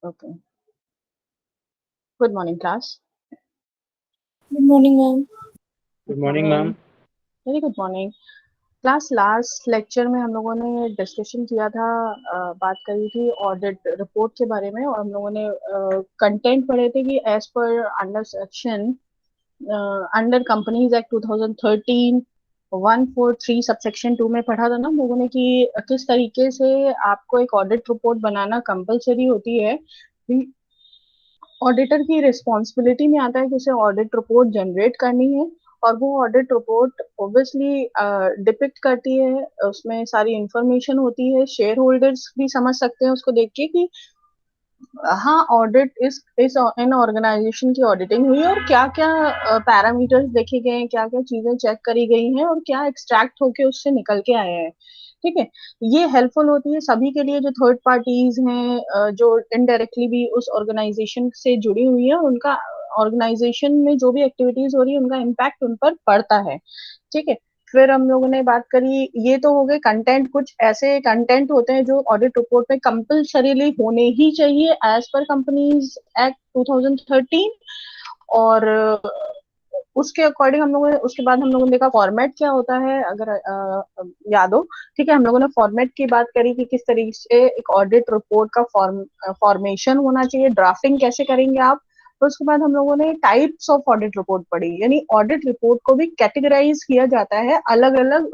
Okay. Good morning, class. Good morning, ma'am. Good Good morning, morning. ma'am. Very good morning. Class last lecture में हम लोगों ने discussion किया था, बात करी थी ऑडिट रिपोर्ट के बारे में, और हम लोगों ने कंटेंट पढ़े थे कि as per under section under companies act 2013 143 subsection 2 में पढ़ा था ना हम लोगों ने कि किस तरीके से आपको एक ऑडिट रिपोर्ट बनाना कंपलसरी होती है। ऑडिटर की रिस्पॉन्सिबिलिटी में आता है कि उसे ऑडिट रिपोर्ट जनरेट करनी है, और वो ऑडिट रिपोर्ट ऑब्वियसली डिपिक्ट करती है, उसमें सारी इंफॉर्मेशन होती है, शेयर होल्डर्स भी समझ सकते हैं उसको देख के कि हाँ ऑडिट इस इन ऑर्गेनाइजेशन की ऑडिटिंग हुई है और क्या क्या पैरामीटर्स देखे गए हैं, क्या क्या चीजें चेक करी गई हैं और क्या एक्सट्रैक्ट होके उससे निकल के आए हैं। ठीक है, ये हेल्पफुल होती है सभी के लिए जो थर्ड पार्टीज हैं, जो इनडायरेक्टली भी उस ऑर्गेनाइजेशन से जुड़ी हुई है, उनका ऑर्गेनाइजेशन में जो भी एक्टिविटीज हो रही है उनका इम्पैक्ट उन पर पड़ता है। ठीक है, फिर हम लोगों ने बात करी, ये तो हो गए कंटेंट, कुछ ऐसे कंटेंट होते हैं जो ऑडिट रिपोर्ट में कंपल्सरीली होने ही चाहिए एज पर कंपनीज एक्ट 2013। और उसके अकॉर्डिंग हम लोगों ने, उसके बाद हम लोगों ने देखा फॉर्मेट क्या होता है, अगर याद हो। ठीक है, हम लोगों ने फॉर्मेट की बात करी कि किस तरीके से एक ऑडिट रिपोर्ट का फॉर्मेशन होना चाहिए, ड्राफ्टिंग कैसे करेंगे आप। तो उसके बाद हम लोगों ने टाइप्स ऑफ ऑडिट रिपोर्ट पढ़ी, यानी ऑडिट रिपोर्ट को भी कैटेगराइज किया जाता है अलग अलग,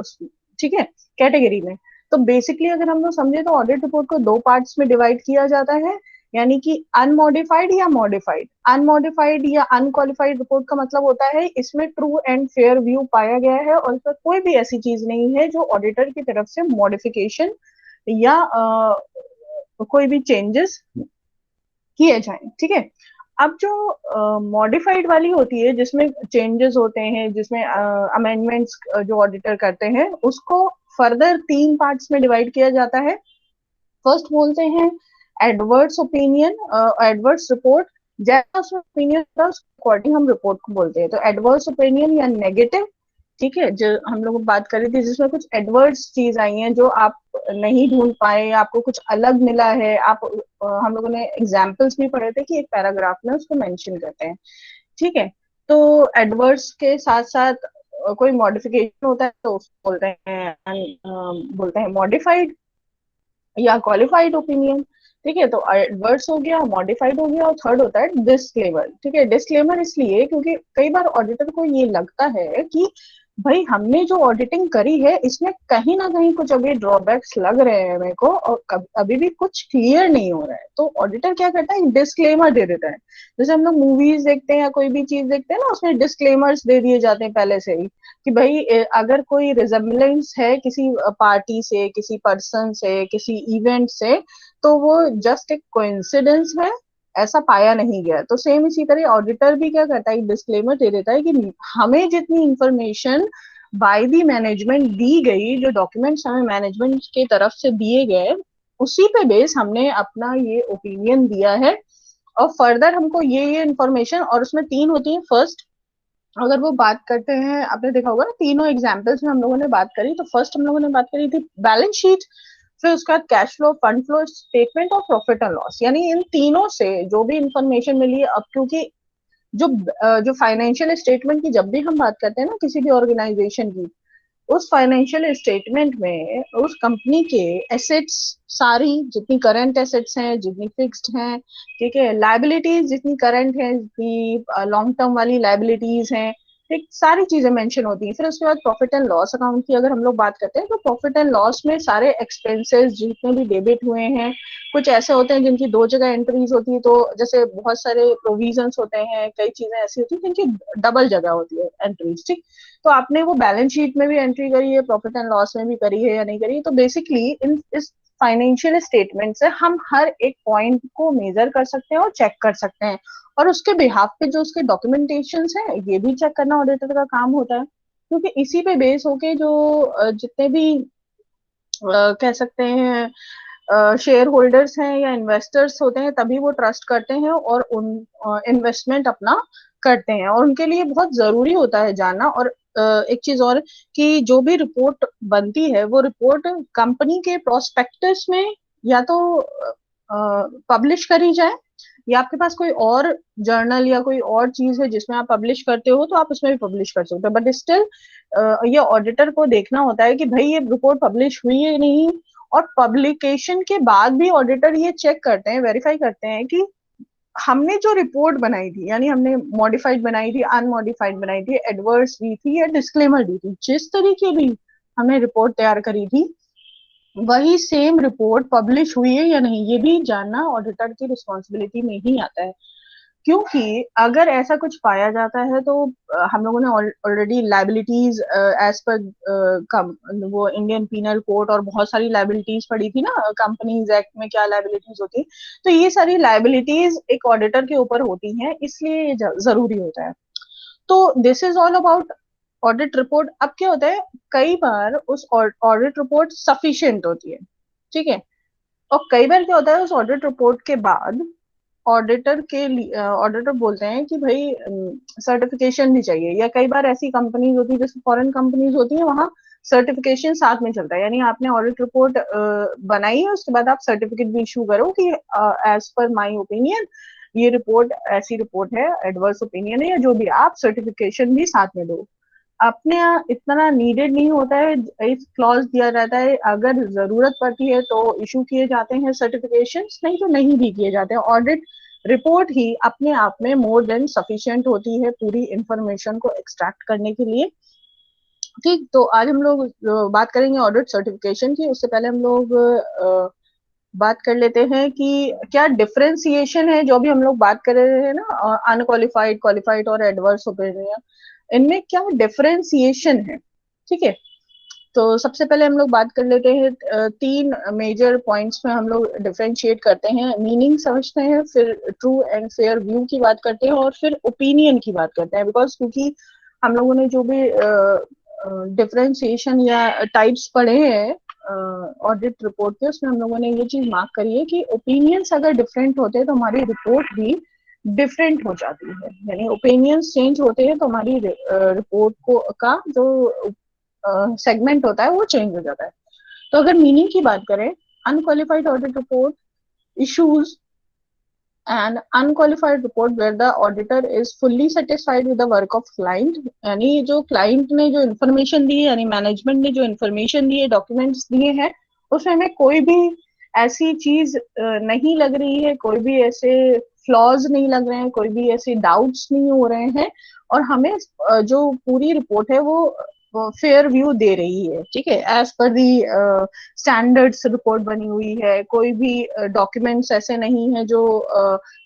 ठीक है, कैटेगरी में। तो बेसिकली अगर हम लोग समझे तो ऑडिट रिपोर्ट को दो पार्ट्स में डिवाइड किया जाता है, यानी कि अनमॉडिफाइड या मॉडिफाइड। अनमॉडिफाइड या अनक्वालिफाइड रिपोर्ट का मतलब होता है इसमें ट्रू एंड फेयर व्यू पाया गया है और इसमें कोई भी ऐसी चीज नहीं है जो ऑडिटर की तरफ से मॉडिफिकेशन या कोई भी चेंजेस किए जाएं। ठीक है, अब जो मॉडिफाइड वाली होती है जिसमें चेंजेस होते हैं, जिसमें अमेंडमेंट्स जो ऑडिटर करते हैं, उसको फर्दर तीन पार्ट्स में डिवाइड किया जाता है। फर्स्ट बोलते हैं एडवर्स ओपिनियन, एडवर्स रिपोर्ट। जैसा उसमें ओपिनियन था उसके अकॉर्डिंग हम रिपोर्ट को बोलते हैं, तो एडवर्स ओपिनियन या नेगेटिव। ठीक है, जो हम लोग बात कर रहे थे जिसमें कुछ एडवर्स चीज आई हैं जो आप नहीं ढूंढ पाए, आपको कुछ अलग मिला है, आप हम लोगों ने एग्जाम्पल्स भी पढ़े थे कि एक पैराग्राफ में उसको मेंशन करते हैं। ठीक है, तो एडवर्स के साथ साथ कोई मॉडिफिकेशन होता है तो उसको बोलते हैं मॉडिफाइड या क्वालिफाइड ओपिनियन। ठीक है, तो एडवर्स हो गया, मॉडिफाइड हो गया, और थर्ड होता है डिस्क्लेमर। ठीक है, डिस्क्लेमर इसलिए क्योंकि कई बार ऑडिटर को ये लगता है कि भाई हमने जो ऑडिटिंग करी है इसमें कहीं ना कहीं कुछ अभी ड्रॉबैक्स लग रहे हैं मेरे को, और अभी भी कुछ क्लियर नहीं हो रहा है, तो ऑडिटर क्या करता है, डिस्क्लेमर दे देता है। जैसे हम लोग मूवीज देखते हैं या कोई भी चीज देखते हैं ना, उसमें डिस्क्लेमर्स दे दिए जाते हैं पहले से ही कि भाई अगर कोई रिजेम्बलेंस है किसी पार्टी से, किसी पर्सन से, किसी इवेंट से, तो वो जस्ट एक कोइंसिडेंस है, ऐसा पाया नहीं गया। तो सेम इसी तरह ऑडिटर भी क्या करता है, डिस्क्लेमर दे देता है कि हमें जितनी इंफॉर्मेशन बाय दी मैनेजमेंट दी गई, जो डॉक्यूमेंट्स हमें मैनेजमेंट की तरफ से दिए गए, उसी पे बेस हमने अपना ये ओपिनियन दिया है। और फर्दर हमको ये इंफॉर्मेशन, और उसमें तीन होती है। फर्स्ट, अगर वो बात करते हैं, आपने देखा होगा ना तीनों एग्जाम्पल्स में हम लोगों ने बात करी, तो फर्स्ट हम लोगों ने बात करी थी बैलेंस शीट, फिर उसका cash flow, fund flow statement और प्रॉफिट एंड लॉस। यानी इन तीनों से जो भी इंफॉर्मेशन मिली है, अब क्योंकि जो फाइनेंशियल स्टेटमेंट की जब भी हम बात करते हैं ना किसी भी ऑर्गेनाइजेशन की, उस फाइनेंशियल स्टेटमेंट में उस कंपनी के एसेट्स, सारी जितनी करंट एसेट्स हैं, जितनी फिक्स्ड हैं, ठीक है, लाइबिलिटीज जितनी करंट है, जितनी लॉन्ग टर्म वाली लाइबिलिटीज हैं, ठीक, सारी चीजें मेंशन होती हैं। फिर उसके बाद प्रॉफिट एंड लॉस अकाउंट की अगर हम लोग बात करते हैं, तो प्रॉफिट एंड लॉस में सारे एक्सपेंसेस जितने भी डेबिट हुए हैं, कुछ ऐसे होते हैं जिनकी दो जगह एंट्रीज होती है, तो जैसे बहुत सारे प्रोविजंस होते हैं, कई चीजें ऐसी होती है जिनकी डबल जगह होती है एंट्रीज। ठीक, तो आपने वो बैलेंस शीट में भी एंट्री करी है, प्रॉफिट एंड लॉस में भी करी है या नहीं करी, तो बेसिकली इन इस फाइनेंशियल स्टेटमेंट से हम हर एक पॉइंट को मेजर कर सकते हैं और चेक कर सकते हैं, और उसके बिहाफ पे जो उसके डॉक्यूमेंटेशन है ये भी चेक करना ऑडिटर का काम होता है, क्योंकि इसी पे बेस होके जो जितने भी कह सकते हैं शेयर होल्डर्स हैं या इन्वेस्टर्स होते हैं, तभी वो ट्रस्ट करते हैं और उन इन्वेस्टमेंट अपना करते हैं, और उनके लिए बहुत जरूरी होता है जानना। और एक चीज और, कि जो भी रिपोर्ट बनती है वो रिपोर्ट कंपनी के प्रोस्पेक्टस में या तो पब्लिश करी जाए, या आपके पास कोई और जर्नल या कोई और चीज है जिसमें आप पब्लिश करते हो तो आप उसमें भी पब्लिश कर सकते हो, बट स्टिल ये ऑडिटर को देखना होता है कि भाई ये रिपोर्ट पब्लिश हुई है नहीं। और पब्लिकेशन के बाद भी ऑडिटर ये चेक करते हैं, वेरीफाई करते हैं कि हमने जो रिपोर्ट बनाई थी, यानी हमने मॉडिफाइड बनाई थी, अनमॉडिफाइड बनाई थी, एडवर्स दी थी या डिस्क्लेमर दी थी, जिस तरीके भी हमने रिपोर्ट तैयार करी थी वही सेम रिपोर्ट पब्लिश हुई है या नहीं, ये भी जानना ऑडिटर की रिस्पॉन्सिबिलिटी में ही आता है। क्योंकि अगर ऐसा कुछ पाया जाता है तो हम लोगों ने ऑलरेडी लाइबिलिटीज एज पर वो इंडियन पीनल कोड और बहुत सारी लाइबिलिटीज पड़ी थी ना, कंपनीज एक्ट में क्या लाइबिलिटीज होती है, तो ये सारी लाइबिलिटीज एक ऑडिटर के ऊपर होती हैं, इसलिए ये जरूरी होता है। तो this is all about audit report. अब क्या होता है, कई बार उस ऑडिट रिपोर्ट सफिशिएंट होती है, ठीक है, और कई बार क्या होता है उस ऑडिट रिपोर्ट के बाद ऑडिटर के लिए ऑडिटर बोलते हैं कि भाई सर्टिफिकेशन भी चाहिए, या कई बार ऐसी कंपनीज होती है जैसे फॉरेन कंपनीज होती है, वहाँ सर्टिफिकेशन साथ में चलता है, यानी आपने ऑडिट रिपोर्ट बनाई है उसके बाद आप सर्टिफिकेट भी इशू करो कि एज पर माय ओपिनियन ये रिपोर्ट ऐसी रिपोर्ट है, एडवर्स ओपिनियन है, या जो भी, आप सर्टिफिकेशन भी साथ में दो। अपने यहाँ इतना नीडेड नहीं होता है, एक क्लॉज दिया रहता है, अगर जरूरत पड़ती है तो इशू किए जाते हैं सर्टिफिकेशन, नहीं तो नहीं भी किए जाते हैं। ऑडिट रिपोर्ट ही अपने आप में मोर देन सफिशिएंट होती है पूरी इंफॉर्मेशन को एक्सट्रैक्ट करने के लिए। ठीक, तो आज हम लोग बात करेंगे ऑडिट सर्टिफिकेशन की। उससे पहले हम लोग बात कर लेते हैं कि क्या डिफरेंशिएशन है, जो भी हम लोग बात कर रहे हैं ना, अनक्वालिफाइड, क्वालिफाइड और एडवर्स ओपिनियन, इनमें क्या डिफरेंशिएशन है। ठीक है, तो सबसे पहले हम लोग बात कर लेते हैं, तीन मेजर पॉइंट्स में हम लोग डिफरेंशिएट करते हैं, मीनिंग समझते हैं, फिर ट्रू एंड फेयर व्यू की बात करते हैं, और फिर ओपिनियन की बात करते हैं। बिकॉज क्योंकि हम लोगों ने जो भी डिफरेंशिएशन या टाइप्स पढ़े हैं ऑडिट रिपोर्ट के, उसमें हम लोगों ने ये चीज मार्क करी है कि ओपिनियंस अगर डिफरेंट होते हैं तो हमारी रिपोर्ट भी डिफरेंट हो जाती है, यानी ओपिनियंस चेंज होते हैं तो हमारी रिपोर्ट को का जो सेगमेंट होता है वो चेंज हो जाता है। तो अगर मीनिंग की बात करें, unqualified audit report issues an unqualified report where the auditor is fully satisfied with the work of client, यानी जो क्लाइंट ने जो इन्फॉर्मेशन दी है, यानी मैनेजमेंट ने जो इन्फॉर्मेशन दी है, डॉक्यूमेंट्स दिए हैं, उसमें हमें कोई भी ऐसी चीज नहीं लग रही है, कोई भी ऐसे फ्लॉज नहीं लग रहे हैं, कोई भी ऐसे डाउट्स नहीं हो रहे हैं, और हमें जो पूरी रिपोर्ट है वो फेयर व्यू दे रही है। ठीक है, as per the standards report बनी हुई है, कोई भी डॉक्यूमेंट्स ऐसे नहीं है जो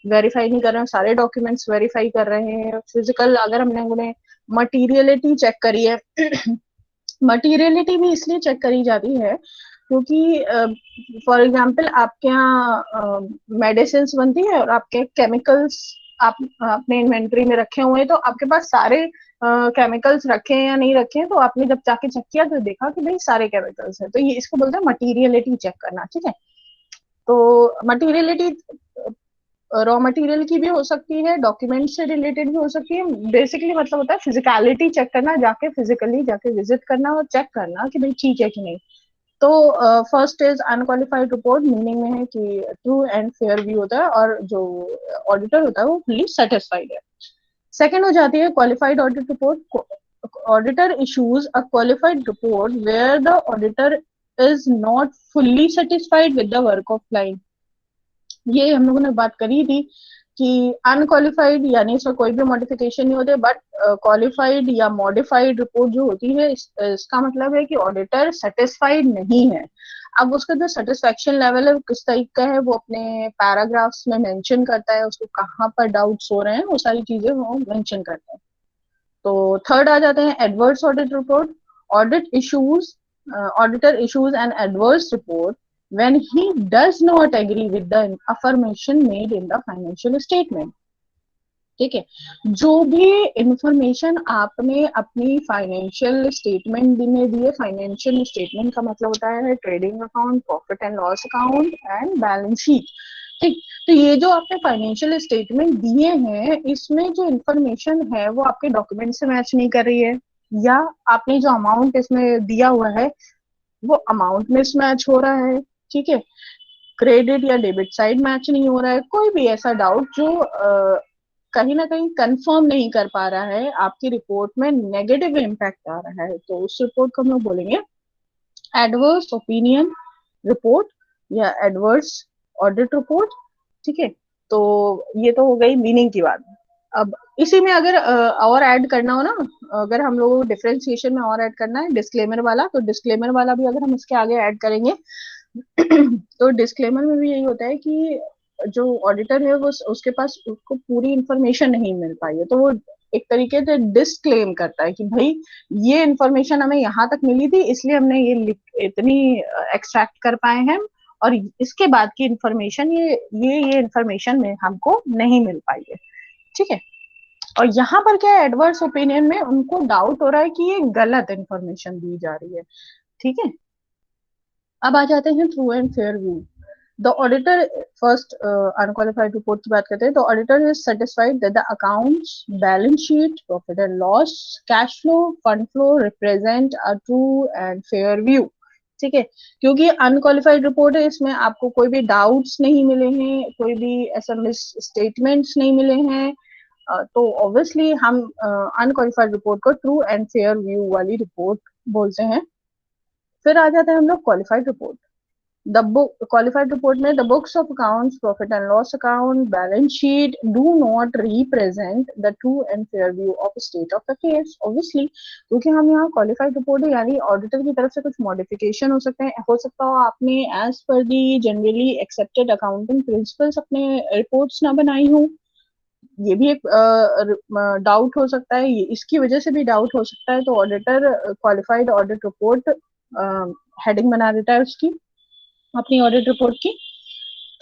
वेरीफाई नहीं कर रहे हैं, सारे डॉक्यूमेंट्स वेरीफाई कर रहे हैं। फिजिकल अगर हमने उन्हें मटीरियलिटी चेक करी है, मटीरियलिटी भी इसलिए चेक करी जाती है क्योंकि फॉर एग्जांपल आपके यहाँ मेडिसिन बनती है और आपके केमिकल्स आप अपने इन्वेंट्री में रखे हुए हैं, तो आपके पास सारे केमिकल्स रखे हैं या नहीं रखे हैं, तो आपने जब जाके चेक किया तो देखा कि भाई सारे केमिकल्स हैं, तो ये इसको बोलते हैं मटीरियलिटी चेक करना। ठीक है, तो मटीरियलिटी रॉ मटेरियल की भी हो सकती है, डॉक्यूमेंट से रिलेटेड भी हो सकती है, बेसिकली मतलब होता है फिजिकलिटी चेक करना, जाके फिजिकली जाके विजिट करना और चेक करना कि भाई ठीक है कि नहीं। तो first is unqualified report, meaning में है कि ट्रू एंड फेयर व्यू होता है और जो ऑडिटर होता है वो फुल्ली सेटिस्फाइड है। सेकेंड हो जाती है qualified audit report. Auditor issues a qualified report where the auditor is not fully satisfied with the work of client. ये हम लोगों ने बात करी थी कि अनक्वालिफाइड यानी इसमें कोई भी मॉडिफिकेशन नहीं होते, बट क्वालिफाइड या मॉडिफाइड रिपोर्ट जो होती है इसका मतलब है कि ऑडिटर सेटिस्फाइड नहीं है। अब उसका जो सेटिस्फेक्शन लेवल है किस तरीके का है वो अपने पैराग्राफ्स में मेंशन करता है, उसको कहाँ पर डाउट्स हो रहे हैं वो सारी चीजें वो मेंशन करता है। तो थर्ड आ जाते हैं adverse audit report. Audit issues auditor issues an adverse report when he does not agree with the affirmation made in the financial statement। ठीक है, जो भी इंफॉर्मेशन आपने अपनी फाइनेंशियल स्टेटमेंट में दी है, फाइनेंशियल स्टेटमेंट का मतलब होता है trading account, profit and loss account and balance sheet. ठीक, तो ये जो आपने फाइनेंशियल स्टेटमेंट दिए हैं इसमें जो इंफॉर्मेशन है वो आपके डॉक्यूमेंट से मैच नहीं कर रही है, या आपने जो अमाउंट इसमें दिया हुआ है वो अमाउंट मिसमैच हो रहा है। ठीक है, क्रेडिट या डेबिट साइड मैच नहीं हो रहा है, कोई भी ऐसा डाउट जो कहीं ना कहीं कंफर्म नहीं कर पा रहा है, आपकी रिपोर्ट में नेगेटिव इम्पैक्ट आ रहा है, तो उस रिपोर्ट को हम लोग बोलेंगे एडवर्स ओपिनियन रिपोर्ट या एडवर्स ऑडिट रिपोर्ट। ठीक है, तो ये तो हो गई मीनिंग की बात। अब इसी में अगर और ऐड करना हो ना, अगर हम लोगों को डिफरेंशिएशन में और ऐड करना है डिस्क्लेमर वाला, तो डिस्क्लेमर वाला भी अगर हम इसके आगे ऐड करेंगे तो डिस्क्लेमर में भी यही होता है कि जो ऑडिटर है वो उसके पास उसको पूरी इंफॉर्मेशन नहीं मिल पाई है, तो वो एक तरीके से डिस्क्लेम करता है कि भाई ये इंफॉर्मेशन हमें यहाँ तक मिली थी, इसलिए हमने ये इतनी एक्सट्रैक्ट कर पाए हैं, और इसके बाद की इंफॉर्मेशन ये इंफॉर्मेशन में हमको नहीं मिल पाई है। ठीक है, और यहाँ पर क्या है, एडवर्स ओपिनियन में उनको डाउट हो रहा है कि ये गलत इंफॉर्मेशन दी जा रही है। ठीक है, अब आ जाते हैं true and fair view. The auditor first unqualified report की बात करते हैं, तो auditor is satisfied that the accounts, balance sheet, profit and loss, cash flow, fund flow represent a true and fair view. ठीक है, क्योंकि अनक्वालिफाइड रिपोर्ट है, इसमें आपको कोई भी डाउट्स नहीं मिले हैं, कोई भी ऐसा मिस स्टेटमेंट्स नहीं मिले हैं, तो ऑब्वियसली हम अनक्वालिफाइड रिपोर्ट को ट्रू एंड फेयर व्यू वाली रिपोर्ट बोलते हैं। फिर आ जाते हैं हम लोग qualified report. The book qualified report में the books of accounts, profit and loss account, balance sheet do not represent the true and fair view of state of affairs. Obviously क्योंकि हम यहाँ क्वालिफाइड रिपोर्ट है, यानी auditor की तरफ से कुछ मॉडिफिकेशन हो सकते हैं, हो सकता हो आपने एज पर दी जनरली एक्सेप्टेड अकाउंटिंग प्रिंसिपल्स अपने रिपोर्ट्स ना बनाई हो, ये भी एक डाउट हो सकता है, इसकी वजह से भी डाउट हो सकता है, तो auditor qualified audit report heading बना देता है उसकी, अपनी ऑडिट रिपोर्ट की।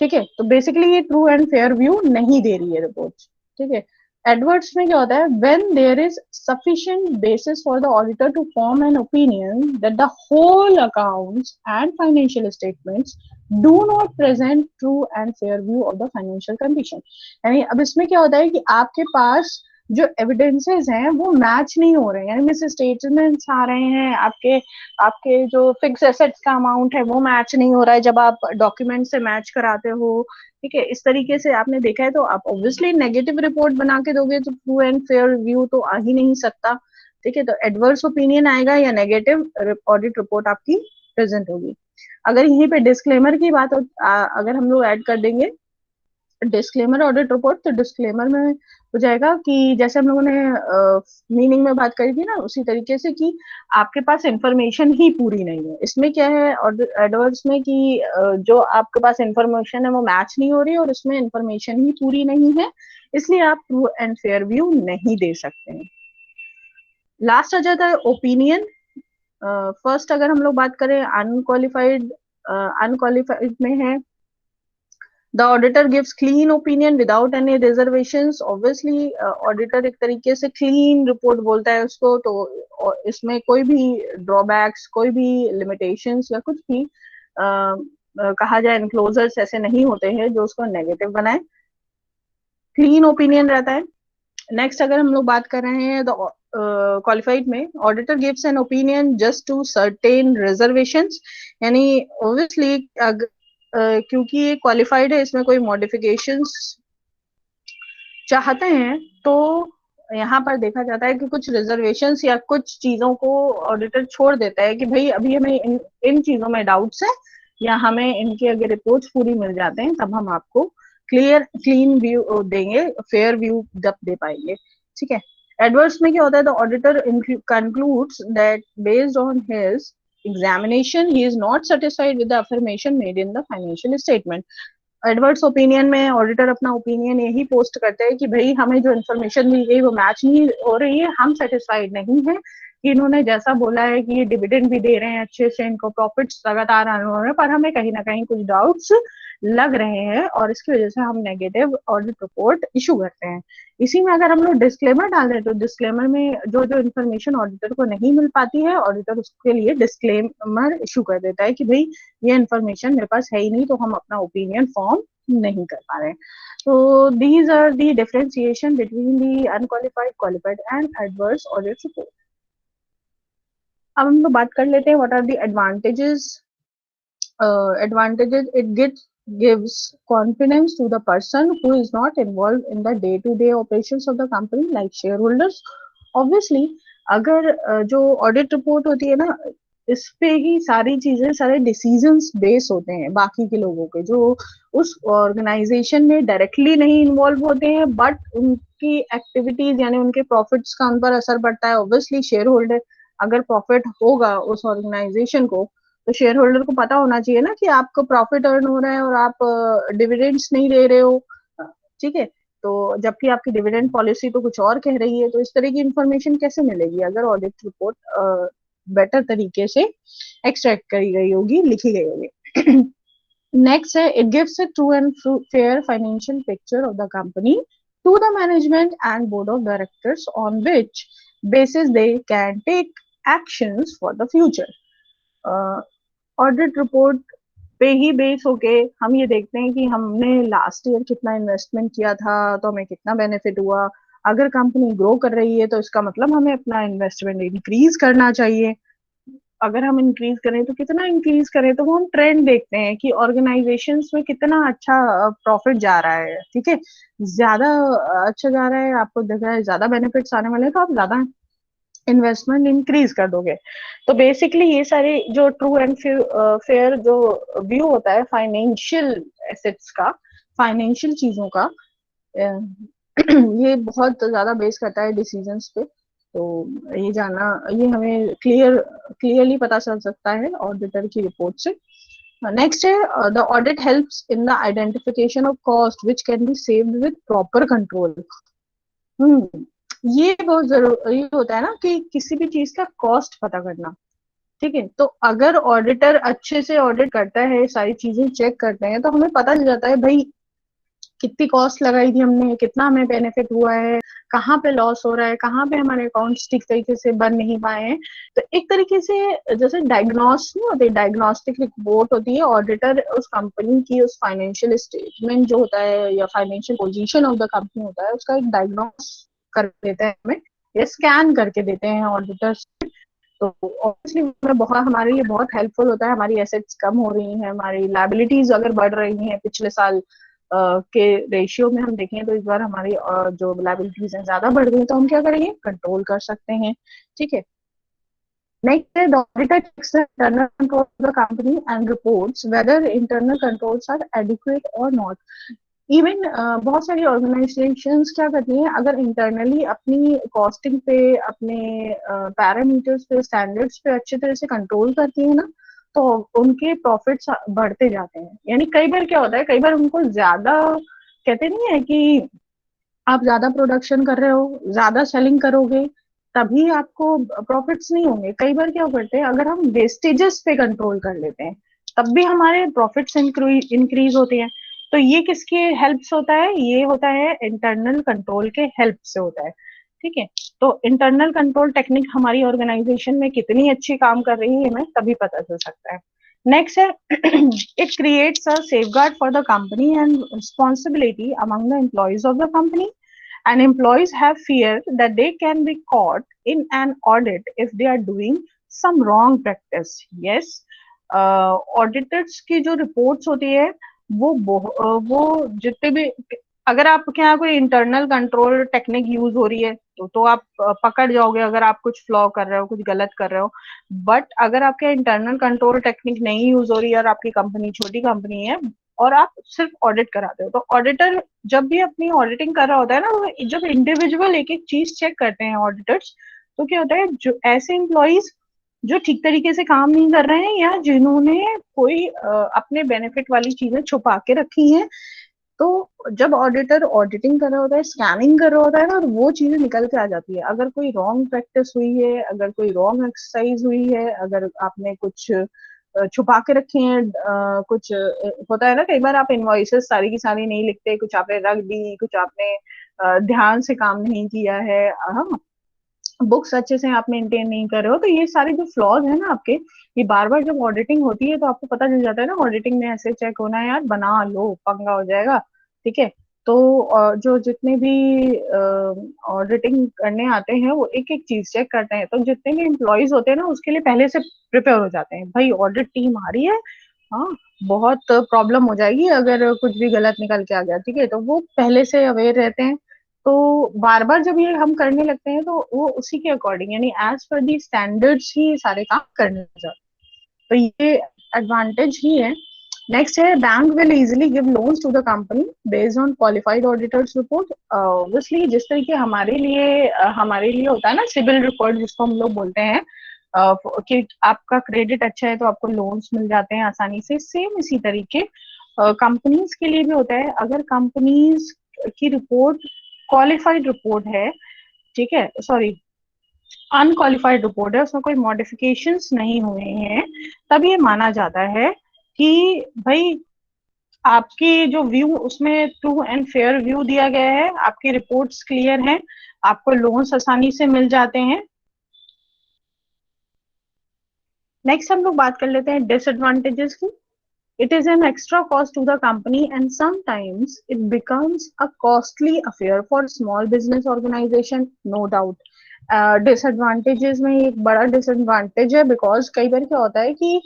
ठीक है, तो बेसिकली ये ट्रू एंड फेयर व्यू नहीं दे रही है रिपोर्ट। ठीक है, एडवर्ड्स में क्या होता है, when there is sufficient basis for the auditor to form an opinion that the whole accounts and financial statements do not present true and fair view of the financial condition. यानी अब इसमें क्या होता है कि आपके पास जो एविडेंसेस हैं वो मैच नहीं हो रहे हैं, यानी मिस स्टेटमेंट्स आ रहे हैं, आपके आपके जो फिक्स एसेट्स का अमाउंट है वो मैच नहीं हो रहा है जब आप डॉक्यूमेंट से मैच कराते हो। ठीक है, इस तरीके से आपने देखा है, तो आप ऑब्वियसली नेगेटिव रिपोर्ट बना के दोगे तो ट्रू एंड फेयर व्यू तो आ ही नहीं सकता। ठीक है, तो एडवर्स ओपिनियन आएगा या नेगेटिव ऑडिट रिपोर्ट आपकी प्रेजेंट होगी। अगर यहीं पे डिस्क्लेमर की बात अगर हम लोग ऐड कर देंगे डिस्क्लेमर ऑडिट रिपोर्ट, तो डिस्क्लेमर में हो जाएगा कि जैसे हम लोगों ने मीनिंग में बात करी थी ना, उसी तरीके से कि आपके पास इंफॉर्मेशन ही पूरी नहीं है। इसमें क्या है एडवर्ड्स में कि जो आपके पास इंफॉर्मेशन है वो मैच नहीं हो रही और इसमें इंफॉर्मेशन ही पूरी नहीं है, इसलिए आप ट्रू एंड फेयर व्यू नहीं दे सकते हैं। लास्ट आ जाता है ओपिनियन। फर्स्ट अगर हम लोग बात करें अनक्वालिफाइड, अनक्वालिफाइड में है the auditor gives clean opinion without any reservations. Obviously auditor एक तरीके से क्लीन रिपोर्ट बोलता है उसको, तो इसमें कोई भी ड्रॉबैक्स, कोई भी लिमिटेशंस या कुछ भी कहा जाए इनक्लोजर्स ऐसे नहीं होते हैं जो उसको नेगेटिव बनाए, क्लीन ओपिनियन रहता है। नेक्स्ट अगर हम लोग बात कर रहे हैं तो क्वालिफाइड में auditor gives an opinion just to certain reservations, यानी ऑब्वियसली क्योंकि ये क्वालिफाइड है, इसमें कोई मॉडिफिकेशंस चाहते हैं, तो यहाँ पर देखा जाता है कि कुछ रिजर्वेशंस या कुछ चीजों को ऑडिटर छोड़ देता है कि भाई अभी हमें इन चीजों में डाउट्स है, या हमें इनके अगर रिपोर्ट्स पूरी मिल जाते हैं तब हम आपको क्लीन व्यू देंगे, फेयर व्यू जब दे पाएंगे। ठीक है, एडवर्स में क्या होता है, the auditor concludes that based on his examination he is not satisfied with the affirmation made in the financial statement। Adverse opinion में ऑडिटर अपना ओपिनियन यही पोस्ट करते हैं कि भाई हमें जो इन्फॉर्मेशन मिल गई वो मैच नहीं हो रही है, हम सेटिस्फाइड नहीं है कि इन्होंने जैसा बोला है कि ये डिविडेंड भी दे रहे हैं अच्छे से, इनको प्रॉफिट्स लगातार आ रहे हैं, पर हमें कहीं ना कहीं कुछ डाउट्स लग रहे हैं और इसकी वजह से हम नेगेटिव ऑडिट रिपोर्ट इशू करते हैं। इसी में अगर हम लोग डिस्क्लेमर डाल दें तो डिस्क्लेमर में जो जो इन्फॉर्मेशन ऑडिटर को नहीं मिल पाती है, ऑडिटर उसके लिए डिस्क्लेमर इशू कर देता है कि भाई ये इन्फॉर्मेशन मेरे पास है ही नहीं, तो हम अपना ओपिनियन फॉर्म नहीं कर पा रहे हैं। तो these are the differentiation between the unqualified, qualified and adverse audit report. अब हम लोग बात कर लेते हैं what are the advantages. Advantages, it gives confidence to the person who is not involved in the day to day operations of the company like shareholders. Obviously अगर जो audit report होती है ना, इस पे ही सारी चीजें, सारे डिसीजंस बेस होते हैं बाकी के लोगों के जो उस ऑर्गेनाइजेशन में डायरेक्टली नहीं इन्वॉल्व होते हैं, बट उनकी एक्टिविटीज यानी उनके प्रॉफिट्स का उन पर असर पड़ता है। ऑब्वियसली शेयर होल्डर, अगर प्रॉफिट होगा उस ऑर्गेनाइजेशन को, तो शेयर होल्डर को पता होना चाहिए ना कि आपको प्रॉफिट अर्न हो रहा है और आप डिविडेंड्स नहीं दे रहे हो। ठीक है, तो जबकि आपकी डिविडेंड पॉलिसी तो कुछ और कह रही है, तो इस तरह की इंफॉर्मेशन कैसे मिलेगी अगर ऑडिट रिपोर्ट बेटर तरीके से एक्सट्रैक्ट करी गई होगी, लिखी गई होगी। नेक्स्ट है, it gives a true and fair financial picture of the company to the management and board of directors on which basis they can take actions for the future. Audit report पे ही base होके हम ये देखते हैं कि हमने last year कितना इन्वेस्टमेंट किया था, तो हमें कितना बेनिफिट हुआ। अगर कंपनी ग्रो कर रही है तो इसका मतलब हमें अपना इन्वेस्टमेंट इंक्रीज करना चाहिए। अगर हम इंक्रीज करें तो कितना इंक्रीज करें, तो वो हम ट्रेंड देखते हैं कि ऑर्गेनाइजेशंस में कितना अच्छा प्रॉफिट जा रहा है। ठीक है, ज्यादा अच्छा जा रहा है, आपको दिख रहा है ज्यादा बेनिफिट्स आने वाले हैं, तो आप ज्यादा इन्वेस्टमेंट इंक्रीज कर दोगे। तो बेसिकली ये सारे जो ट्रू एंड फेयर जो व्यू होता है फाइनेंशियल एसेट्स का, फाइनेंशियल चीजों का, ये बहुत ज्यादा बेस करता है डिसीजंस पे। तो ये जानना, ये हमें क्लियरली पता चल सकता है ऑडिटर की रिपोर्ट से। नेक्स्ट है, the audit helps in the identification of cost which can be saved with proper control. ये बहुत जरूरी होता है ना कि किसी भी चीज का कॉस्ट पता करना। ठीक है, तो अगर ऑडिटर अच्छे से ऑडिट करता है, सारी चीजें चेक करते हैं, तो हमें पता चल जाता है भाई कितनी कॉस्ट लगाई थी हमने, कितना हमें बेनिफिट हुआ है, कहाँ पे लॉस हो रहा है, कहाँ पे हमारे अकाउंट्स ठीक तरीके से बन नहीं पाए हैं। तो एक तरीके से जैसे डायग्नोस नहीं होते, डायग्नोस्टिक रिपोर्ट होती है, ऑडिटर उस कंपनी की उस फाइनेंशियल स्टेटमेंट जो होता है या financial position of the company होता है, उसका एक डायग्नोस कर देते हैं हमें, या स्कैन करके देते हैं ऑडिटर्स। तो ऑब्वियसली हमें बहुत, हमारे लिए बहुत हेल्पफुल होता है। हमारी एसेट्स कम हो रही हैं, हमारी लाइबिलिटीज अगर बढ़ रही हैं पिछले साल के रेशियो में हम देखें, तो इस बार हमारी जो लाइबिलिटीज हैं ज्यादा बढ़ गई, तो हम क्या करेंगे, कंट्रोल कर सकते हैं। ठीक है, नेक्स्ट है, the auditor checks the internal control of the company and reports whether internal controls are adequate और नॉट। इवन बहुत सारी ऑर्गेनाइजेशंस क्या करती हैं, अगर इंटरनली अपनी कॉस्टिंग पे, अपने पैरामीटर्स पे, स्टैंडर्ड्स पे अच्छी तरह से कंट्रोल करती है ना, तो उनके प्रॉफिट्स बढ़ते जाते हैं। यानी कई बार क्या होता है, कई बार उनको ज्यादा, कहते नहीं है कि आप ज्यादा प्रोडक्शन कर रहे हो, ज्यादा सेलिंग करोगे तभी आपको प्रॉफिट्स नहीं होंगे। कई बार क्या करते हैं, अगर हम वेस्टेजेस पे कंट्रोल कर लेते हैं तब भी हमारे प्रॉफिट्स इंक्रीज होते हैं। तो ये किसके हेल्प से होता है, ये होता है इंटरनल कंट्रोल के हेल्प से होता है। ठीक है, तो इंटरनल कंट्रोल टेक्निक हमारी ऑर्गेनाइजेशन में कितनी अच्छी काम कर रही है हमें तभी पता चल सकता है। नेक्स्ट है, it creates a safeguard for the company and responsibility among the employees of the company, and employees have fear that they can be caught in an audit if they are doing some wrong practice. Yes, auditors की जो reports होती है वो जितने भी, अगर आपके यहाँ कोई इंटरनल कंट्रोल टेक्निक यूज हो रही है तो आप पकड़ जाओगे अगर आप कुछ फ्लॉ कर रहे हो, कुछ गलत कर रहे हो। बट अगर आपके इंटरनल कंट्रोल टेक्निक नहीं यूज हो रही है और आपकी कंपनी छोटी कंपनी है और आप सिर्फ ऑडिट कराते हो, तो ऑडिटर जब भी अपनी ऑडिटिंग कर रहा होता है ना, वो जब इंडिविजुअल एक एक चीज चेक करते हैं ऑडिटर्स, तो क्या होता है, जो ऐसे एम्प्लॉइज जो ठीक तरीके से काम नहीं कर रहे हैं या जिन्होंने कोई अपने बेनिफिट वाली चीजें छुपा के रखी हैं, तो जब ऑडिटर ऑडिटिंग कर रहा होता है, स्कैनिंग कर रहा होता है ना, और वो चीजें निकल के आ जाती है। अगर कोई रॉन्ग प्रैक्टिस हुई है, अगर कोई रॉन्ग एक्सरसाइज हुई है, अगर आपने कुछ छुपा के रखे हैं, कुछ होता है ना, कई बार आप इनवॉइसेस सारी की सारी नहीं लिखते, कुछ आपने रख दी, कुछ आपने ध्यान से काम नहीं किया है, हाँ, बुक्स अच्छे से आप मेंटेन नहीं कर रहे हो, तो ये सारे जो फ्लॉज है ना आपके, ये बार बार जब ऑडिटिंग होती है तो आपको पता चल जाता है ना, ऑडिटिंग में ऐसे चेक होना है यार, बना लो, पंगा हो जाएगा। ठीक है, तो जो जितने भी ऑडिटिंग करने आते हैं वो एक एक चीज चेक करते हैं, तो जितने भी एम्प्लॉयज होते हैं ना उसके लिए पहले से प्रिपेयर हो जाते हैं, भाई ऑडिट टीम आ रही है, हाँ, बहुत प्रॉब्लम हो जाएगी अगर कुछ भी गलत निकल के आ गया, ठीक है। तो वो पहले से अवेयर रहते हैं, तो बार बार जब ये हम करने लगते हैं तो वो उसी के अकॉर्डिंग, यानी एज पर दी स्टैंडर्ड्स ही सारे काम करने लग जाते हैं। तो ये एडवांटेज ही है। नेक्स्ट है, bank will easily give loans to the company based on qualified auditor's report. Obviously जिस तरीके हमारे लिए होता है ना सिविल रिकॉर्ड जिसको हम लोग बोलते हैं, कि आपका क्रेडिट अच्छा है तो आपको लोन्स मिल जाते हैं आसानी से, सेम इसी तरीके कंपनीज के लिए भी होता है। अगर कंपनीज की रिपोर्ट क्वालिफाइड रिपोर्ट है, ठीक है, सॉरी, अनक्वालिफाइड रिपोर्ट है, उसमें कोई मॉडिफिकेशंस नहीं हुए हैं, तब ये माना जाता है कि भाई आपकी जो व्यू उसमें ट्रू एंड फेयर व्यू दिया गया है, आपकी रिपोर्ट्स क्लियर हैं, आपको लोन्स आसानी से मिल जाते हैं। नेक्स्ट हम लोग बात कर लेते हैं डिसएडवांटेजेस की। It is an extra cost to the company and sometimes it becomes a costly affair for small business organization, no doubt. Disadvantages में एक बड़ा डिसएडवांटेज है, बिकॉज कई बार क्या होता है कि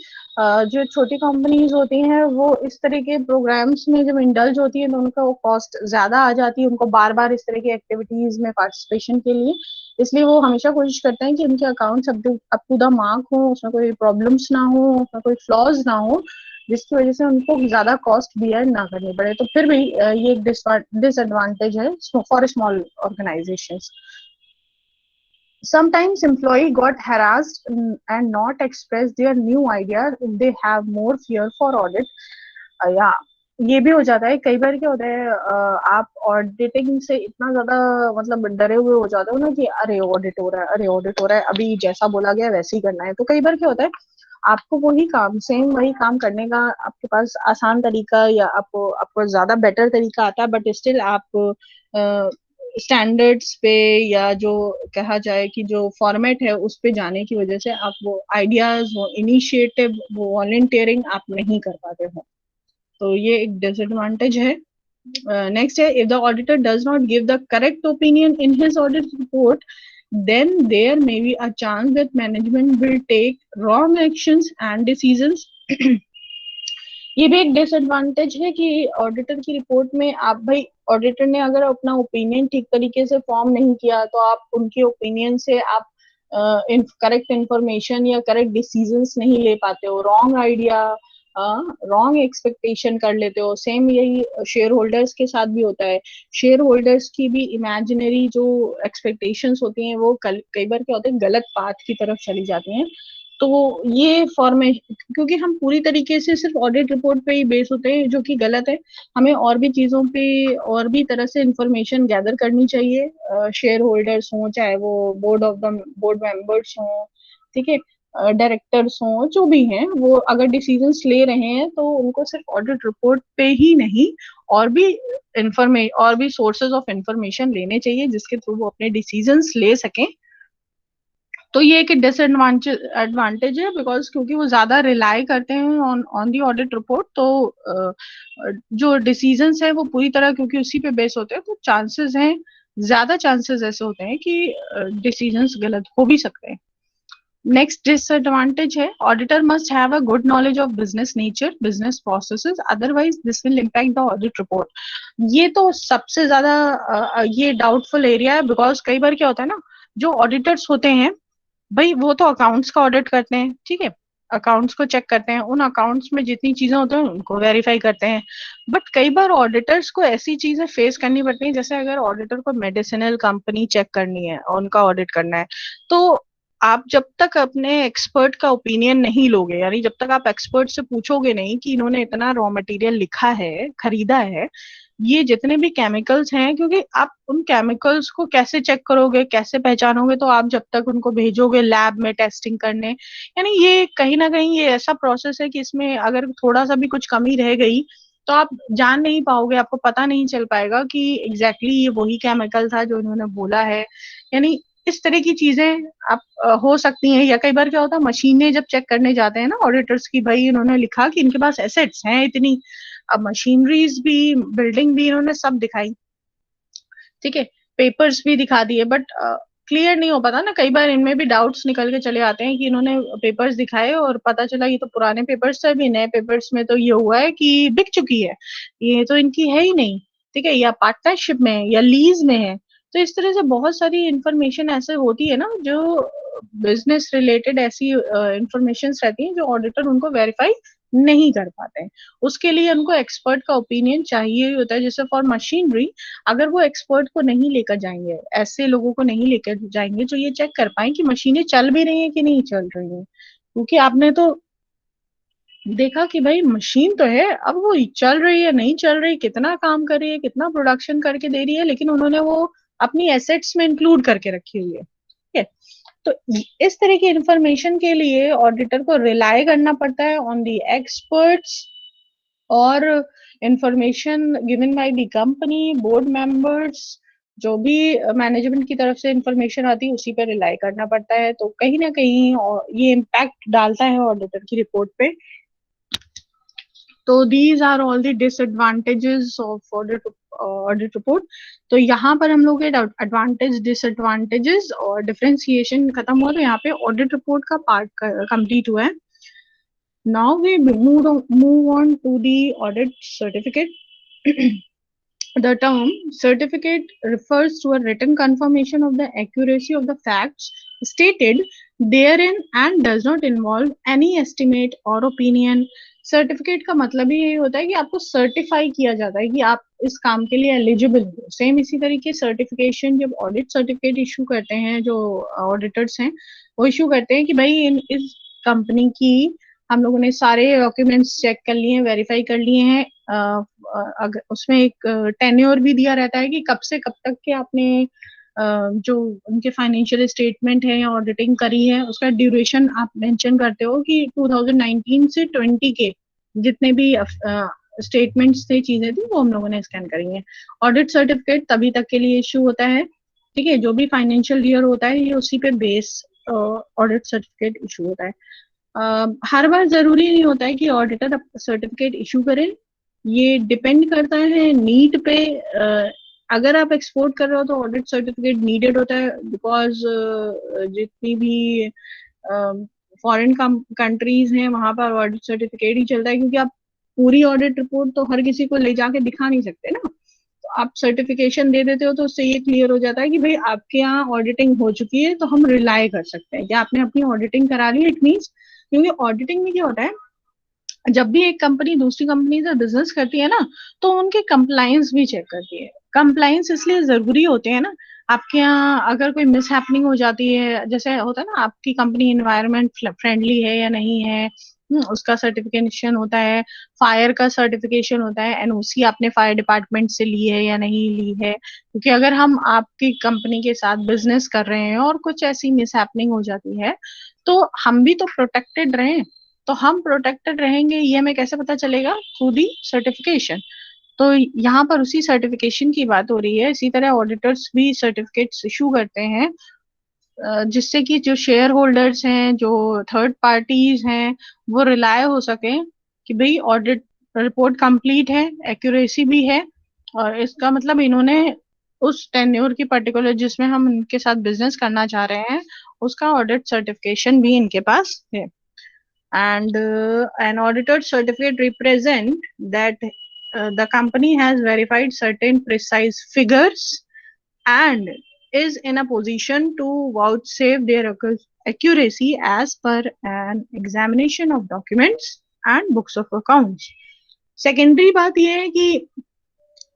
जो छोटी कंपनीज होती हैं वो इस तरह के प्रोग्राम्स में जब इंडल्ज होती है तो उनका वो कॉस्ट ज्यादा आ जाती है उनको बार बार इस तरह की एक्टिविटीज में पार्टिसिपेशन के लिए। इसलिए वो हमेशा कोशिश करते हैं कि उनके accounts up to the mark हो, उसमें कोई प्रॉब्लम्स ना हो, उसमें कोई फ्लॉज ना हो, जिसकी वजह से उनको ज्यादा कॉस्ट बियर ना करनी पड़े। तो फिर भी ये एक डिसएडवांटेज है for small organisation. Sometimes employee got harassed and not expressed their new idea if they have more fear for audit. या ये भी हो जाता है कई बार, क्या होता है आप ऑडिटिंग से इतना ज्यादा मतलब डरे हुए हो जाते हो ना कि अरे ऑडिट हो रहा है, अरे ऑडिट हो रहा है, अभी जैसा बोला गया वैसे ही करना है। तो कई बार क्या होता है आपको वही काम, सेम वही काम करने का आपके पास आसान तरीका या आपको आपको ज्यादा बेटर तरीका आता है, बट स्टिल आप स्टैंडर्ड्स पे या जो कहा जाए कि जो फॉर्मेट है उस पे जाने की वजह से आप वो आइडियाज, वो इनिशिएटिव, वो वॉलंटियरिंग आप नहीं कर पाते हो। तो ये एक डिसएडवांटेज है। नेक्स्ट है, if the auditor does not give the correct opinion in his audit report then there may be a chance that management will take wrong actions and decisions. ये भी एक डिसएडवांटेज है कि ऑडिटर की report में आप भाई ऑडिटर ने अगर अपना ओपिनियन ठीक तरीके से फॉर्म नहीं किया तो आप उनके ओपिनियन से आप करेक्ट इंफॉर्मेशन या करेक्ट डिसीजंस नहीं ले पाते हो, रॉन्ग आइडिया, रॉन्ग एक्सपेक्टेशन कर लेते हो। सेम यही शेयर होल्डर्स के साथ भी होता है। शेयर होल्डर्स की भी इमेजिनरी जो एक्सपेक्टेशंस होती हैं वो कई बार क्या होता है गलत पाथ की तरफ चली जाती हैं। तो ये फॉर्मेशन, क्योंकि हम पूरी तरीके से सिर्फ ऑडिट रिपोर्ट पे ही बेस होते हैं जो कि गलत है, हमें और भी चीजों पे और भी तरह से इंफॉर्मेशन गैदर करनी चाहिए। शेयर होल्डर्स हों, चाहे वो बोर्ड मेंबर्स हों, ठीक है, डायरेक्टर्स हों, जो भी हैं, वो अगर डिसीजंस ले रहे हैं तो उनको सिर्फ ऑडिट रिपोर्ट पे ही नहीं और भी और भी सोर्सेज ऑफ इंफॉर्मेशन लेने चाहिए जिसके थ्रू वो अपने डिसीजंस ले सकें। तो ये एक एडवांटेज है, बिकॉज क्योंकि वो ज्यादा रिलाई करते हैं on on the audit report, तो जो डिसीजंस है वो पूरी तरह क्योंकि उसी पे बेस होते हैं, तो चांसेस हैं, ज्यादा चांसेस ऐसे होते हैं कि डिसीजंस गलत हो भी सकते हैं। नेक्स्ट डिसएडवांटेज है, auditor must have a good knowledge of business nature, business processes, otherwise this will impact the audit report. ये तो सबसे ज्यादा ये डाउटफुल एरिया है, बिकॉज कई बार क्या होता है ना, जो ऑडिटर्स होते हैं भाई वो तो अकाउंट्स का ऑडिट करते हैं, ठीक है, अकाउंट्स को चेक करते हैं, उन अकाउंट्स में जितनी चीजें होती हैं उनको वेरीफाई करते हैं। बट कई बार ऑडिटर्स को ऐसी चीजें फेस करनी पड़ती हैं, जैसे अगर ऑडिटर को मेडिसिनल कंपनी चेक करनी है और उनका ऑडिट करना है, तो आप जब तक अपने एक्सपर्ट का ओपिनियन नहीं लोगे, यानी जब तक आप एक्सपर्ट से पूछोगे नहीं कि इन्होंने इतना रॉ मटेरियल लिखा है, खरीदा है, ये जितने भी केमिकल्स हैं, क्योंकि आप उन केमिकल्स को कैसे चेक करोगे, कैसे पहचानोगे, तो आप जब तक उनको भेजोगे लैब में टेस्टिंग करने, यानी ये कहीं ना कहीं ये ऐसा प्रोसेस है कि इसमें अगर थोड़ा सा भी कुछ कमी रह गई तो आप जान नहीं पाओगे, आपको पता नहीं चल पाएगा कि एग्जैक्टली ये वही केमिकल था जो इन्होंने बोला है। यानी इस तरह की चीजें आप हो सकती हैं। या कई बार क्या होता है, मशीनें जब चेक करने जाते हैं ना ऑडिटर्स की, भाई इन्होंने लिखा कि इनके पास एसेट्स हैं इतनी, अब मशीनरीज भी, बिल्डिंग भी इन्होंने सब दिखाई, ठीक है, पेपर्स भी दिखा दिए, बट क्लियर नहीं हो पाता ना, कई बार इनमें भी डाउट्स निकल के चले आते हैं कि इन्होंने पेपर्स दिखाए और पता चला ये तो पुराने पेपर्स थे, अभी नए पेपर्स में तो ये हुआ है कि बिक चुकी है, ये तो इनकी है ही नहीं, ठीक है, या पार्टनरशिप में है या लीज में है। तो इस तरह से बहुत सारी इंफॉर्मेशन ऐसे होती है ना, जो बिजनेस रिलेटेड ऐसी इंफॉर्मेशन रहती हैं जो ऑडिटर उनको वेरीफाई नहीं कर पाते हैं। उसके लिए उनको एक्सपर्ट का ओपिनियन चाहिए ही होता है। जैसे फॉर मशीनरी, अगर वो एक्सपर्ट को नहीं लेकर जाएंगे, ऐसे लोगों को नहीं लेकर जाएंगे जो ये चेक कर पाए कि मशीनें चल भी रही हैं कि नहीं चल रही हैं, क्योंकि आपने तो देखा कि भाई मशीन तो है, अब वो चल रही है नहीं चल रही, कितना काम कर रही है, कितना प्रोडक्शन करके दे रही है, लेकिन उन्होंने वो अपनी एसेट्स में इंक्लूड करके रखी हुई है, ठीक है। तो इस तरह की इंफॉर्मेशन के लिए ऑडिटर को रिलाई करना पड़ता है ऑन दी एक्सपर्ट्स और information given by the company board members, जो भी मैनेजमेंट की तरफ से इंफॉर्मेशन आती है उसी पर रिलाई करना पड़ता है। तो कहीं ना कहीं ये इम्पैक्ट डालता है ऑडिटर की रिपोर्ट पे। तो these are all the disadvantages of audit report. तो यहाँ पर हम लोग एडवांटेज डिसएडवांटेजेस और डिफरेंशिएशन खत्म हुआ, तो यहाँ पे ऑडिट रिपोर्ट का पार्ट कंप्लीट हुआ है। Now we move on to the audit certificate. The term certificate refers to a written confirmation of the accuracy of the facts stated therein and does not involve any estimate or opinion. Certificate का मतलब ही यही होता है कि आपको certify किया जाता है कि आप इस काम के लिए एलिजिबल हो। सेम इसी तरीके सर्टिफिकेशन जब ऑडिट सर्टिफिकेट इशू करते हैं, जो ऑडिटर्स हैं वो इशू करते हैं कि भाई इस कंपनी की हम लोगों ने सारे डॉक्यूमेंट्स चेक कर लिए हैं, वेरीफाई कर लिए हैं। अगर उसमें एक टेन्योर भी दिया रहता है कि कब से कब तक के आपने जो उनके फाइनेंशियल स्टेटमेंट है या ऑडिटिंग करी है उसका ड्यूरेशन आप मेंशन करते हो कि 2019 से 20 के जितने भी स्टेटमेंट्स थे, चीजें थी, वो हम लोगों ने स्कैन करी है। ऑडिट सर्टिफिकेट तभी तक के लिए इशू होता है, ठीक है, जो भी फाइनेंशियल ईयर होता है ये उसी पे बेस ऑडिट सर्टिफिकेट इशू होता है। हर बार जरूरी नहीं होता है कि ऑडिटर सर्टिफिकेट इशू करे, ये डिपेंड करता है नीड पे। अगर आप एक्सपोर्ट कर रहे हो तो ऑडिट सर्टिफिकेट नीडेड होता है, बिकॉज जितनी भी फॉरेन कंट्रीज हैं वहां पर ऑडिट सर्टिफिकेट ही चलता है, क्योंकि आप पूरी ऑडिट रिपोर्ट तो हर किसी को ले जाके दिखा नहीं सकते ना। तो आप सर्टिफिकेशन दे देते हो तो उससे ये क्लियर हो जाता है कि भाई आपके यहाँ ऑडिटिंग हो चुकी है, तो हम रिलाई कर सकते हैं कि आपने अपनी ऑडिटिंग करा ली। इट मीन्स, क्योंकि ऑडिटिंग में क्या होता है, जब भी एक कंपनी दूसरी कंपनी से बिजनेस करती है ना, तो उनके कंप्लायंस भी चेक करती है। कंप्लायंस इसलिए जरूरी होते हैं ना, आपके यहाँ अगर कोई मिस हैपनिंग हो जाती है, जैसे होता है ना आपकी कंपनी एनवायरमेंट फ्रेंडली है या नहीं है, उसका सर्टिफिकेशन होता है, फायर का सर्टिफिकेशन होता है, एनओसी आपने फायर डिपार्टमेंट से ली है या नहीं ली है। क्योंकि अगर हम आपकी कंपनी के साथ बिजनेस कर रहे हैं और कुछ ऐसी मिस हैपनिंग हो जाती है, तो हम भी तो प्रोटेक्टेड रहें। तो हम प्रोटेक्टेड रहेंगे ये हमें कैसे पता चलेगा? Through the certification. तो यहाँ पर उसी सर्टिफिकेशन की बात हो रही है। इसी तरह ऑडिटर्स भी सर्टिफिकेट्स इशू करते हैं, जिससे कि जो शेयर होल्डर्स हैं, जो थर्ड पार्टीज हैं, वो रिलाय हो सके कि भाई ऑडिट रिपोर्ट कंप्लीट है, एक्यूरेसी भी है, और इसका मतलब इन्होंने उस टेन्योर की पर्टिकुलर जिसमें हम इनके साथ बिजनेस करना चाह रहे हैं उसका ऑडिट सर्टिफिकेशन भी इनके पास है। And an audited certificate represent that the company has verified certain precise figures and is in a position to vouchsafe their accuracy as per an examination of documents and books of accounts. Secondary बात यह है कि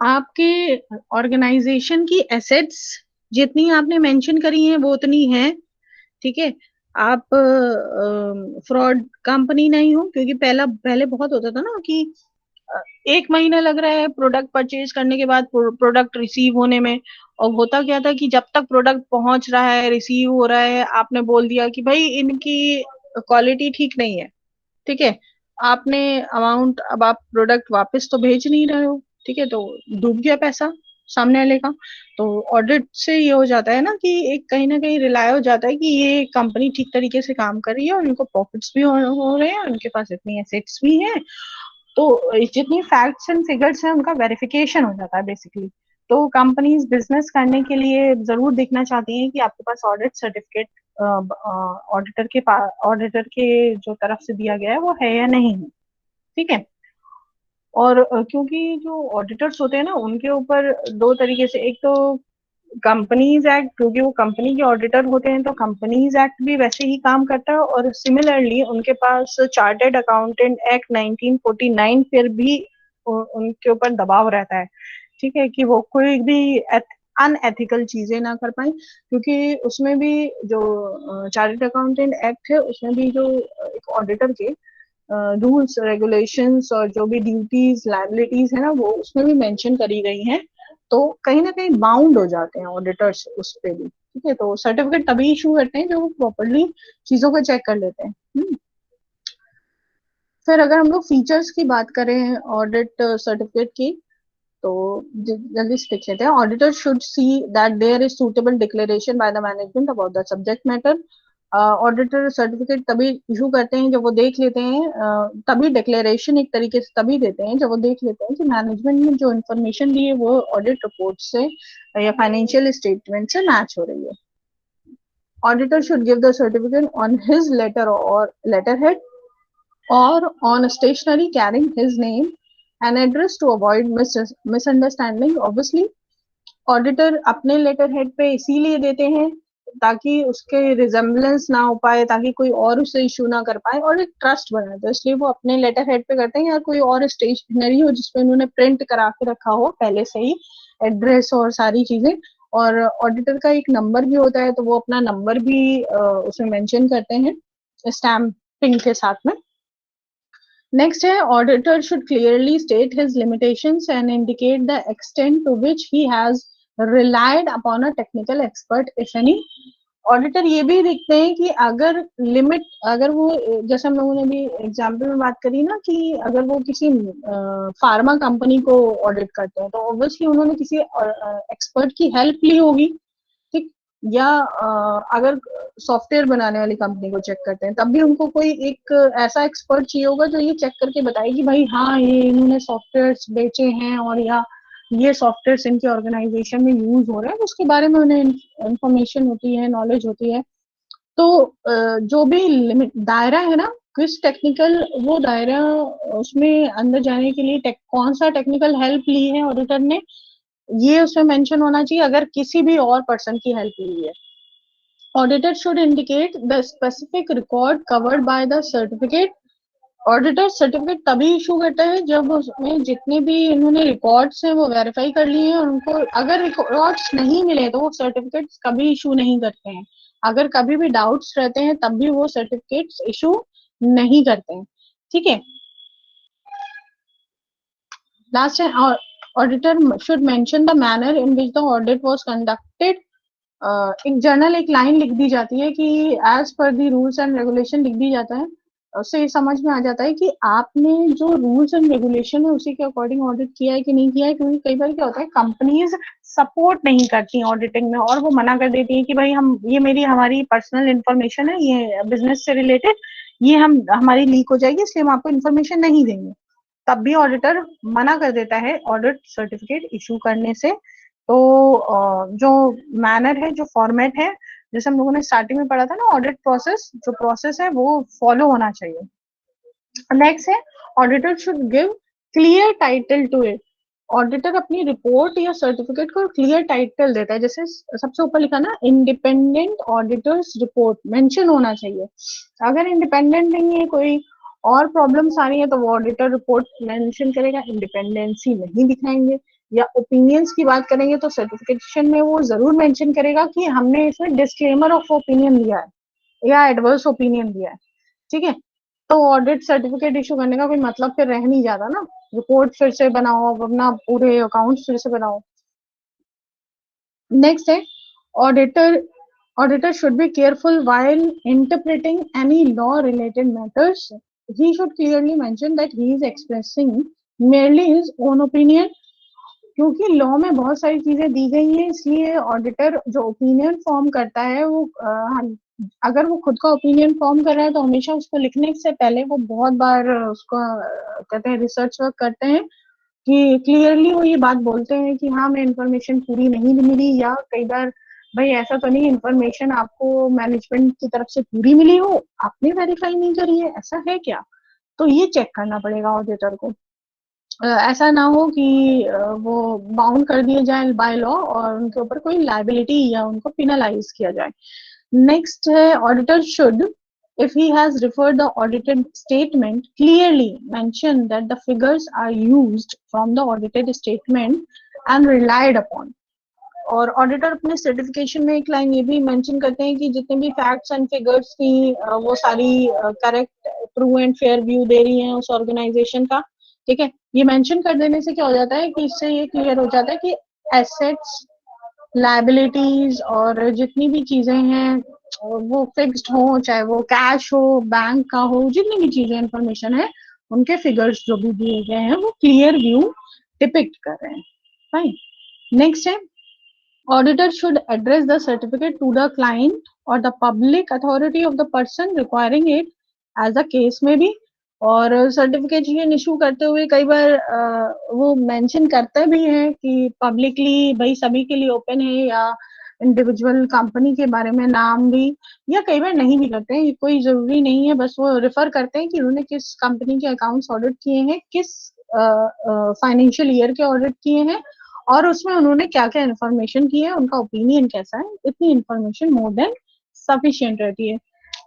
आपके organisation की assets जितनी आपने mention करी हैं वो उतनी है, ठीक है। आप फ्रॉड कंपनी नहीं हो, क्योंकि पहले बहुत होता था ना कि एक महीना लग रहा है प्रोडक्ट परचेज करने के बाद प्रोडक्ट रिसीव होने में। और होता क्या था कि जब तक प्रोडक्ट पहुंच रहा है, रिसीव हो रहा है, आपने बोल दिया कि भाई इनकी क्वालिटी ठीक नहीं है, ठीक है, आपने अमाउंट, अब आप प्रोडक्ट वापस तो भेज नहीं रहे हो, ठीक है, तो डूब गया पैसा सामने वाले का। तो ऑडिट से ये हो जाता है ना कि एक कहीं ना कहीं रिलाय हो जाता है कि ये कंपनी ठीक तरीके से काम कर रही है और उनको प्रॉफिट्स भी हो रहे हैं, उनके पास इतनी एसेट्स भी हैं। तो जितनी फैक्ट्स एंड फिगर्स हैं उनका वेरिफिकेशन हो जाता है बेसिकली। तो कंपनीज बिजनेस करने के लिए जरूर देखना चाहती हैं कि आपके पास ऑडिट सर्टिफिकेट ऑडिटर के जो तरफ से दिया गया है वो है या नहीं है। ठीक है। और क्योंकि जो ऑडिटर्स होते हैं ना उनके ऊपर दो तरीके से, एक तो कंपनीज एक्ट, क्योंकि वो कंपनी के ऑडिटर होते हैं तो कंपनीज एक्ट भी वैसे ही काम करता है, और सिमिलरली उनके पास चार्टर्ड अकाउंटेंट एक्ट 1949 फिर भी उनके ऊपर दबाव रहता है। ठीक है, कि वो कोई भी अनएथिकल चीजें ना कर पाए, क्योंकि उसमें भी जो चार्टर्ड अकाउंटेंट एक्ट है उसमें भी जो एक ऑडिटर के रूल्स रेगुलेशंस और जो भी ड्यूटीज लाइबिलिटीज है ना वो उसमें भी मेंशन करी गई हैं। तो कहीं ना कहीं बाउंड हो जाते हैं ऑडिटर्स उस पे भी। ठीक है, तो सर्टिफिकेट तभी इशू करते हैं जब वो प्रॉपरली चीजों को चेक कर लेते हैं। फिर अगर हम लोग फीचर्स की बात करें ऑडिट सर्टिफिकेट की, तो जल्दी से देख लेते हैं। Auditor should see that there is suitable declaration by the management about the subject matter. Auditor certificate तभी इशू करते हैं जब वो देख लेते हैं, तभी डिक्लेरेशन एक तरीके से तभी देते हैं जब वो देख लेते हैं कि मैनेजमेंट ने जो इन्फॉर्मेशन दी है वो ऑडिट रिपोर्ट से या फाइनेंशियल स्टेटमेंट से मैच हो रही है। Auditor should give the certificate on his letter और letter head or on a stationery carrying his name and address to avoid misunderstanding. Obviously, auditor अपने लेटर हेड पे इसीलिए देते हैं ताकि उसके रिजेम्बलेंस ना हो पाए, ताकि कोई और उसे इशू ना कर पाए और एक ट्रस्ट बने, तो इसलिए वो अपने लेटर हेड पे करते हैं, या कोई और स्टेशनरी हो जिसपे उन्होंने प्रिंट करा के रखा हो पहले से ही एड्रेस और सारी चीजें। और ऑडिटर का एक नंबर भी होता है तो वो अपना नंबर भी उसमें मेंशन करते हैं स्टैम्पिंग के साथ में। Next है auditor should clearly state his limitations and indicate the extent to which he has relied upon a technical expert if any. Auditor ये भी देखते हैं कि अगर लिमिट, अगर वो, जैसे हम लोगों ने भी एग्जाम्पल में बात करी ना कि अगर वो किसी फार्मा कंपनी को ऑडिट करते हैं तो ऑब्वियसली उन्होंने किसी एक्सपर्ट की हेल्प ली होगी। ठीक। या अगर सॉफ्टवेयर बनाने वाली कंपनी को चेक करते हैं तब भी उनको कोई एक ऐसा एक्सपर्ट चाहिए होगा जो ये चेक करके बताए कि भाई हाँ ये इन्होंने सॉफ्टवेयर बेचे हैं और या ये सॉफ्टवेयर इनके ऑर्गेनाइजेशन में यूज हो रहे हैं, उसके बारे में उन्हें इंफॉर्मेशन होती है, नॉलेज होती है। तो जो भी लिमिट दायरा है ना, किस टेक्निकल वो दायरा, उसमें अंदर जाने के लिए कौन सा टेक्निकल हेल्प ली है ऑडिटर ने, ये उसमें मेंशन होना चाहिए अगर किसी भी और पर्सन की हेल्प ली है। Auditor should indicate the specific record covered by the certificate. Auditor certificate तभी इशू करता है जब उसमें जितने भी इन्होंने रिकॉर्ड्स हैं वो वेरीफाई कर लिए हैं, और उनको अगर रिकॉर्ड्स नहीं मिले तो वो सर्टिफिकेट कभी इशू नहीं करते हैं। अगर कभी भी डाउट्स रहते हैं तब भी वो सर्टिफिकेट्स इशू नहीं करते हैं। ठीक है। लास्ट है auditor should mention the manner in which the audit was conducted. एक जर्नल एक लाइन लिख दी जाती है कि एज पर दी रूल्स एंड रेगुलेशन लिख दी जाता है। उससे ये समझ में आ जाता है कि आपने जो रूल्स एंड रेगुलेशन है उसी के अकॉर्डिंग ऑडिट किया है कि नहीं किया है, क्योंकि कई बार क्या होता है कंपनीज सपोर्ट नहीं करती ऑडिटिंग में और वो मना कर देती है कि भाई हम ये मेरी हमारी पर्सनल इन्फॉर्मेशन है, ये बिजनेस से रिलेटेड, ये हम हमारी लीक हो जाएगी इसलिए हम आपको इन्फॉर्मेशन नहीं देंगे। तब भी ऑडिटर मना कर देता है ऑडिट सर्टिफिकेट इशू करने से। तो जो मैनर है, जो फॉर्मेट है, जैसे हम लोगों ने स्टार्टिंग में पढ़ा था ना, ऑडिट प्रोसेस जो प्रोसेस है वो फॉलो होना चाहिए। नेक्स्ट है auditor should give clear title to it. Auditor अपनी रिपोर्ट या सर्टिफिकेट को क्लियर टाइटल देता है, जैसे सबसे ऊपर लिखा ना इंडिपेंडेंट ऑडिटर्स रिपोर्ट मेंशन होना चाहिए। अगर इंडिपेंडेंट नहीं है, कोई और प्रॉब्लम्स आ रही है तो वो ऑडिटर रिपोर्ट मेंशन करेगा, इंडिपेंडेंसी नहीं दिखाएंगे। या ओपिनियंस की बात करेंगे तो सर्टिफिकेशन में वो जरूर मेंशन करेगा कि हमने इसमें डिस्क्लेमर ऑफ ओपिनियन दिया है या एडवर्स ओपिनियन दिया है। ठीक है। तो ऑडिट सर्टिफिकेट इशू करने का कोई मतलब फिर रह नहीं जाता ना, रिपोर्ट फिर से बनाओ, अपना पूरे अकाउंट्स फिर से बनाओ। नेक्स्ट है auditor auditor should be careful while interpreting any law related matters. He should clearly mention that he is expressing merely his own opinion. क्योंकि लॉ में बहुत सारी चीजें दी गई हैं, इसलिए ऑडिटर जो ओपिनियन फॉर्म करता है वो अगर वो खुद का ओपिनियन फॉर्म कर रहा है तो हमेशा उसको लिखने से पहले वो बहुत बार उसको कहते हैं रिसर्च वर्क करते हैं कि क्लियरली वो ये बात बोलते हैं कि हाँ मैं इन्फॉर्मेशन पूरी नहीं मिली, या कई बार भाई ऐसा तो नहीं इन्फॉर्मेशन आपको मैनेजमेंट की तरफ से पूरी मिली हो, आपने वेरीफाई नहीं करी है, ऐसा है क्या? तो ये चेक करना पड़ेगा ऑडिटर को। ऐसा ना हो कि वो बाउंड कर दिए जाए बाय लॉ और उनके ऊपर कोई लाइबिलिटी या उनको पिनलाइज किया जाए। नेक्स्ट है, auditor should, if he has referred the audited statement, clearly mention that the figures are used from the audited statement and relied upon। और ऑडिटर अपने सर्टिफिकेशन में एक लाइन ये भी मेंशन करते हैं कि जितने भी फैक्ट्स एंड फिगर्स थी वो सारी correct, true and fair view दे रही हैं उस ऑर्गेनाइजेशन का। ठीक है, ये मेंशन कर देने से क्या हो जाता है कि इससे ये क्लियर हो जाता है कि एसेट्स, लाइबिलिटीज और जितनी भी चीजें हैं वो फिक्स्ड हो, चाहे वो कैश हो, बैंक का हो, जितनी भी चीजें इंफॉर्मेशन है उनके फिगर्स जो भी दिए गए हैं वो क्लियर व्यू डिपिक्ट कर रहे हैं। फाइन। नेक्स्ट है, auditor should address the certificate to the client or the public authority of the person requiring it as the case may be। और सर्टिफिकेशन इशू करते हुए कई बार वो मेंशन करते भी हैं कि पब्लिकली भाई सभी के लिए ओपन है, या इंडिविजुअल कंपनी के बारे में नाम भी, या कई बार नहीं भी करते हैं, कोई जरूरी नहीं है, बस वो रेफर करते हैं कि उन्होंने किस कंपनी के अकाउंट्स ऑडिट किए हैं, किस फाइनेंशियल ईयर के ऑडिट किए हैं, और उसमें उन्होंने क्या क्या इन्फॉर्मेशन की है, उनका ओपिनियन कैसा है। इतनी इन्फॉर्मेशन मोर देन सफिशिएंट रहती है।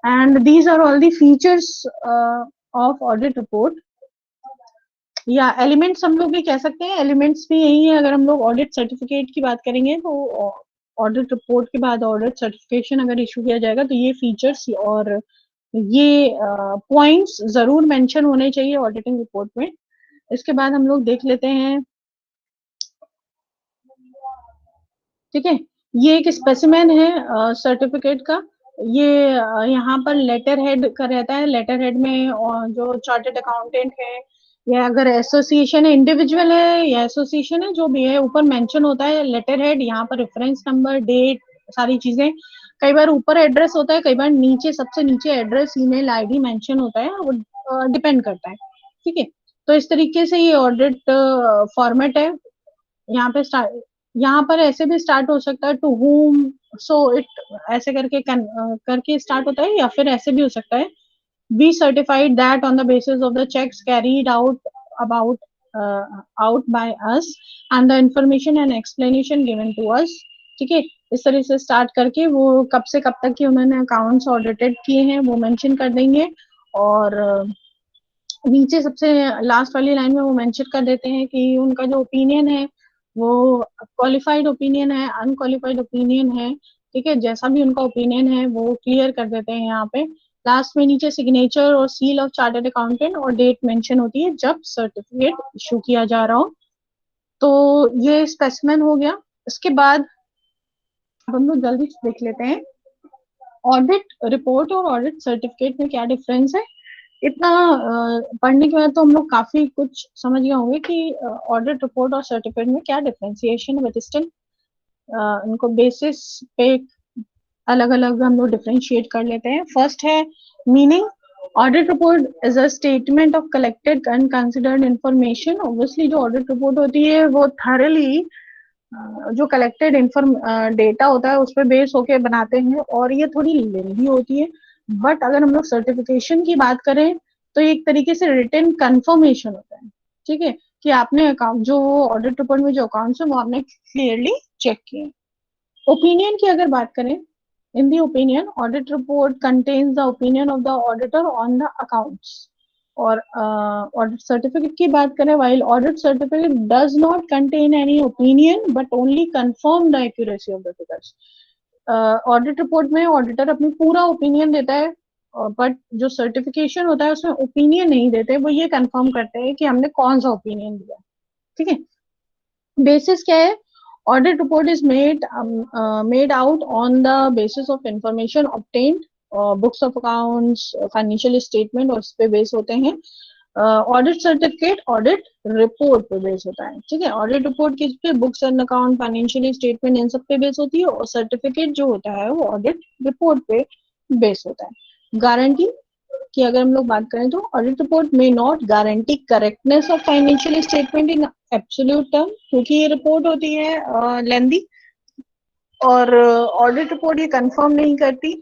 And these are all the features of audit report. या एलिमेंट्स हम लोग भी कह सकते हैं, एलिमेंट्स भी यही है। अगर हम लोग ऑडिट सर्टिफिकेट की बात करेंगे तो ऑडिट रिपोर्ट के बाद ऑडिट सर्टिफिकेशन अगर इशू किया जाएगा तो ये फीचर्स और ये पॉइंट्स जरूर मेंशन होने चाहिए ऑडिटिंग रिपोर्ट में। इसके बाद हम लोग देख लेते हैं, ठीक है, ये एक स्पेसिमेन है सर्टिफिकेट का। ये यहाँ पर लेटर हेड का रहता है। लेटर हेड में जो चार्टेड अकाउंटेंट है या अगर एसोसिएशन है, इंडिविजुअल है या एसोसिएशन है, जो भी है, ऊपर मेंशन होता है लेटर हेड, यहाँ पर रेफरेंस नंबर, डेट, सारी चीजें। कई बार ऊपर एड्रेस होता है, कई बार नीचे, सबसे नीचे एड्रेस, ईमेल आईडी मेंशन होता है, वो डिपेंड करता है। ठीक है, तो इस तरीके से ये ऑडिट फॉर्मेट है। यहाँ पे यहाँ पर ऐसे भी स्टार्ट हो सकता है, टू whom, सो इट, ऐसे करके स्टार्ट होता है, या फिर ऐसे भी हो सकता है, we certified that on the basis of the checks carried out by us and the information and explanation given to us। ठीक है, इस तरह से स्टार्ट करके वो कब से कब तक की उन्होंने अकाउंट्स ऑडिटेड किए हैं वो मेंशन कर देंगे। और नीचे सबसे लास्ट वाली लाइन में वो मेंशन कर देते हैं कि उनका जो ओपिनियन है वो क्वालिफाइड ओपिनियन है, अनक्वालिफाइड ओपिनियन है। ठीक है, जैसा भी उनका ओपिनियन है वो क्लियर कर देते हैं। यहाँ पे लास्ट में नीचे सिग्नेचर और सील ऑफ चार्टर्ड अकाउंटेंट और डेट मेंशन होती है जब सर्टिफिकेट इशू किया जा रहा हो। तो ये स्पेसिमेन हो गया। इसके बाद हम लोग जल्दी से देख लेते हैं ऑडिट रिपोर्ट और ऑडिट सर्टिफिकेट में क्या डिफरेंस है। इतना पढ़ने के बाद तो हम लोग काफी कुछ समझ गए होंगे कि ऑडिट रिपोर्ट और सर्टिफिकेट में क्या डिफरेंशिएशन है, बट स्टिल उनको बेसिस पे अलग अलग हम लोग डिफरेंशिएट कर लेते हैं। फर्स्ट है meaning. Audit report is a statement of collected and considered information. Obviously जो ऑडिट रिपोर्ट होती है वो थरली जो कलेक्टेड डेटा होता है उस पर बेस होके बनाते हैं, और ये थोड़ी लेंदी होती है। बट अगर हम लोग सर्टिफिकेशन की बात करें तो एक तरीके से रिटन कंफर्मेशन होता है। ठीक है, कि आपने अकाउंट, जो ऑडिट रिपोर्ट में जो अकाउंट्स है वो आपने क्लियरली चेक किए। ओपिनियन की अगर बात करें, in the opinion audit report contains the opinion of the auditor on the accounts. और ऑडिट सर्टिफिकेट की बात करें, while audit certificate does not contain any opinion but only confirm the accuracy of the figures. Audit report में auditor अपनी पूरा opinion देता है, but जो सर्टिफिकेशन होता है उसमें ओपिनियन नहीं देते, वो ये कंफर्म करते हैं कि हमने कौन सा ओपिनियन दिया। ठीक है, बेसिस क्या है, audit report is made out on the basis of information obtained, books of accounts, financial statement, और इस पे बेस होते हैं। ऑडिट सर्टिफिकेट ऑडिट रिपोर्ट पे बेस होता है। ठीक है, ऑडिट रिपोर्ट किस पे, books and account, financial statement, इन सब पे बेस होती है, और सर्टिफिकेट जो होता है वो ऑडिट रिपोर्ट पे बेस होता है। गारंटी, कि अगर हम लोग बात करें तो audit report may not guarantee correctness of financial statement in absolute term, क्योंकि ये रिपोर्ट होती है लेंदी, और ऑडिट रिपोर्ट ये कंफर्म नहीं करती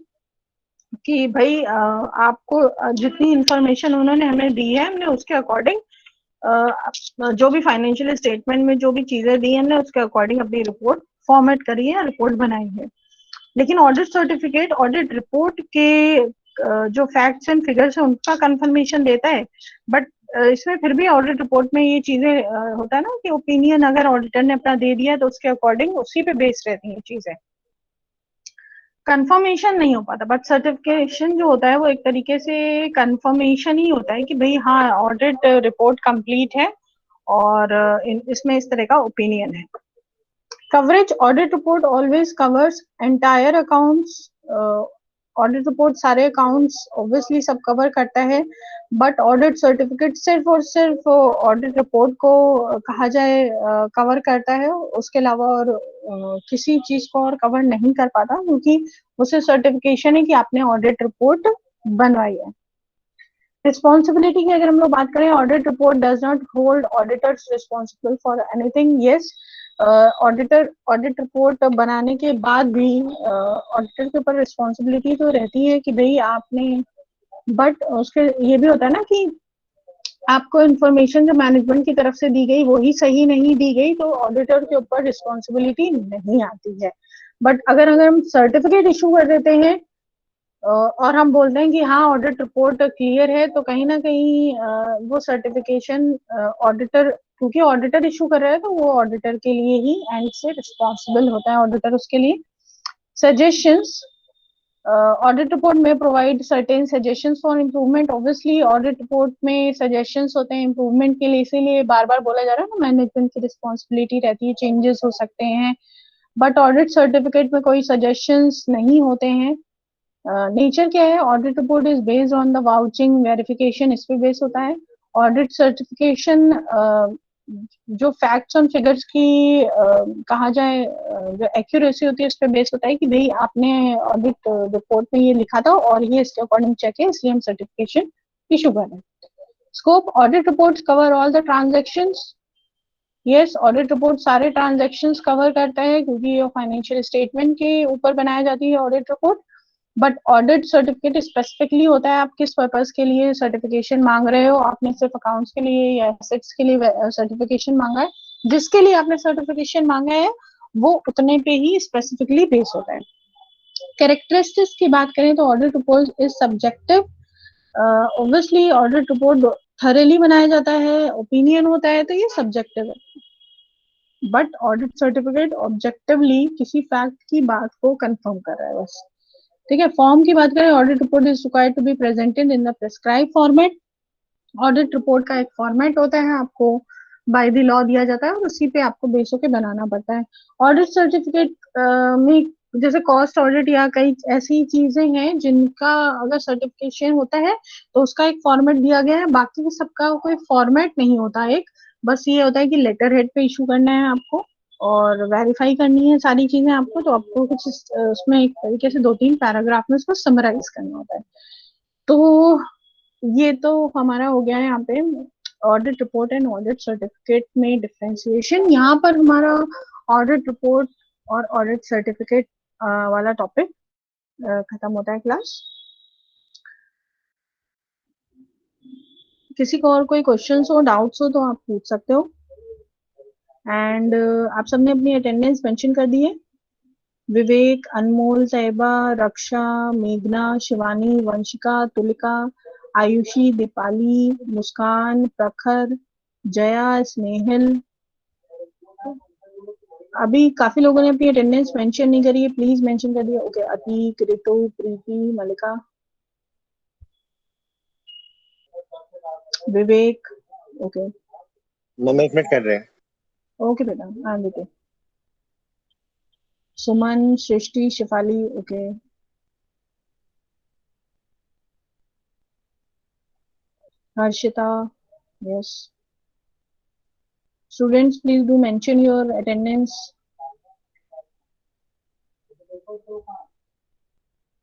कि भाई आपको जितनी इंफॉर्मेशन उन्होंने हमें दी है हमने उसके अकॉर्डिंग जो भी फाइनेंशियल स्टेटमेंट में जो भी चीजें दी है हमने उसके अकॉर्डिंग अपनी रिपोर्ट फॉर्मेट करी है, रिपोर्ट बनाई है। लेकिन ऑडिट सर्टिफिकेट ऑडिट रिपोर्ट के जो फैक्ट्स एंड फिगर्स है उनका कंफर्मेशन देता है, बट इसमें फिर भी ऑडिट रिपोर्ट में ये चीजें होता है ना कि ओपिनियन अगर ऑडिटर ने अपना दे दिया तो उसके अकॉर्डिंग उसी पे बेस्ड रहती हैं चीजें, कंफर्मेशन नहीं हो पाता। बट सर्टिफिकेशन जो होता है वो एक तरीके से कंफर्मेशन ही होता है कि भाई हाँ ऑडिट रिपोर्ट कंप्लीट है और इसमें इस तरह का ओपिनियन है। Coverage audit report always covers entire accounts, audit report सारे अकाउंट्स ऑब्वियसली सब कवर करता है, बट ऑडिट सर्टिफिकेट सिर्फ और सिर्फ ऑडिट रिपोर्ट को कहा जाए कवर करता है, उसके अलावा और किसी चीज को और कवर नहीं कर पाता, क्योंकि उसे सर्टिफिकेशन है कि आपने ऑडिट रिपोर्ट बनवाई है। रिस्पॉन्सिबिलिटी की अगर हम लोग बात करें, audit report does not hold auditors responsible for anything. Yes, audit report बनाने के बाद भी ऑडिटर के ऊपर रिस्पॉन्सिबिलिटी तो रहती है कि भाई आपने, बट उसके ये भी होता है ना कि आपको इन्फॉर्मेशन जो मैनेजमेंट की तरफ से दी गई वो ही सही नहीं दी गई तो ऑडिटर के ऊपर रिस्पॉन्सिबिलिटी नहीं आती है। बट अगर हम सर्टिफिकेट इशू कर देते हैं और हम बोलते हैं कि हाँ ऑडिट रिपोर्ट क्लियर है, तो कहीं ना कहीं वो सर्टिफिकेशन ऑडिटर, क्योंकि ऑडिटर इशू कर रहा है तो वो ऑडिटर के लिए ही एंड से रिस्पॉन्सिबल होता है ऑडिटर उसके लिए। सजेशंस, ऑडिट रिपोर्ट में provide certain suggestions for improvement. Obviously audit report में सजेशंस होते हैं इम्प्रूवमेंट के लिए, इसीलिए बार बार बोला जा रहा है ना मैनेजमेंट की रिस्पॉन्सिबिलिटी रहती है, चेंजेस हो सकते हैं, बट ऑडिट सर्टिफिकेट में कोई सजेशंस नहीं होते हैं। नेचर क्या है, audit report is based on the vouching verification, इस पे बेस होता है। ऑडिट सर्टिफिकेशन जो फैक्ट्स और फिगर्स की कहा जाए जो एक्यूरेसी होती है उस पर बेस होता है कि भाई आपने ऑडिट रिपोर्ट में ये लिखा था और ये इसके अकॉर्डिंग चेक है, इसलिए हम सर्टिफिकेशन इशू कर रहे हैं। Scope, audit reports cover all the transactions. Yes, audit report सारे ट्रांजेक्शंस कवर करता है क्योंकि ये फाइनेंशियल स्टेटमेंट के ऊपर बनाई जाती है audit report. But audit certificate specifically होता है आप किस पर्पस के लिए सर्टिफिकेशन मांग रहे हो, आपने सिर्फ अकाउंट्स के लिए या एसेट्स के लिए सर्टिफिकेशन मांगा है, जिसके लिए आपने सर्टिफिकेशन मांगा है वो उतने पे ही स्पेसिफिकली बेस होता है। कैरेक्टरिस्टिक्स की बात करें तो audit report is subjective, obviously audit report thoroughly बनाया जाता है, ओपिनियन होता है तो ये सब्जेक्टिव है। बट ऑडिट सर्टिफिकेट ऑब्जेक्टिवली किसी फैक्ट की बात को कंफर्म कर रहा है बस। ठीक है, फॉर्म की बात करें, audit report is required to be presented in the prescribe format. Audit report का एक फॉर्मेट होता है, आपको बाय द लॉ दिया जाता है और उसी पे आपको बेस होके बनाना पड़ता है। ऑडिट सर्टिफिकेट में जैसे कॉस्ट ऑडिट या कई ऐसी चीजें हैं जिनका अगर सर्टिफिकेशन होता है तो उसका एक फॉर्मेट दिया गया है, बाकी सबका कोई फॉर्मेट नहीं होता। एक बस ये होता है कि लेटर हेड पे इशू करना है आपको और वेरीफाई करनी है सारी चीजें आपको, तो आपको कुछ उसमें एक तरीके से 2-3 पैराग्राफ में उसको समराइज करना होता है। तो ये तो हमारा हो गया है यहाँ पे audit report and audit certificate में डिफरेंशिएशन। यहाँ पर हमारा ऑडिट रिपोर्ट और ऑडिट सर्टिफिकेट वाला टॉपिक खत्म होता है क्लास। किसी को और कोई क्वेश्चंस हो, डाउट्स हो तो आप पूछ सकते हो। एंड आप सबने अपनी अटेंडेंस मेंशन कर दी है। विवेक, अनमोल, तैयबा, रक्षा, मेघना, शिवानी, वंशिका, तुलिका, आयुषी, दीपाली, मुस्कान, प्रखर, जया, स्नेहिल। अभी काफी लोगों ने अपनी अटेंडेंस मेंशन नहीं करी है, प्लीज मेंशन कर दिया। Okay, Atiq, Ritu, Preeti, Malika, Vivek. Okay mummy एक मिनट कर रहे हैं। ओके बेटा, हाँ बेटे। Suman, Srishti, Shifali. Okay, Harshita. Yes, students please do mention your attendance.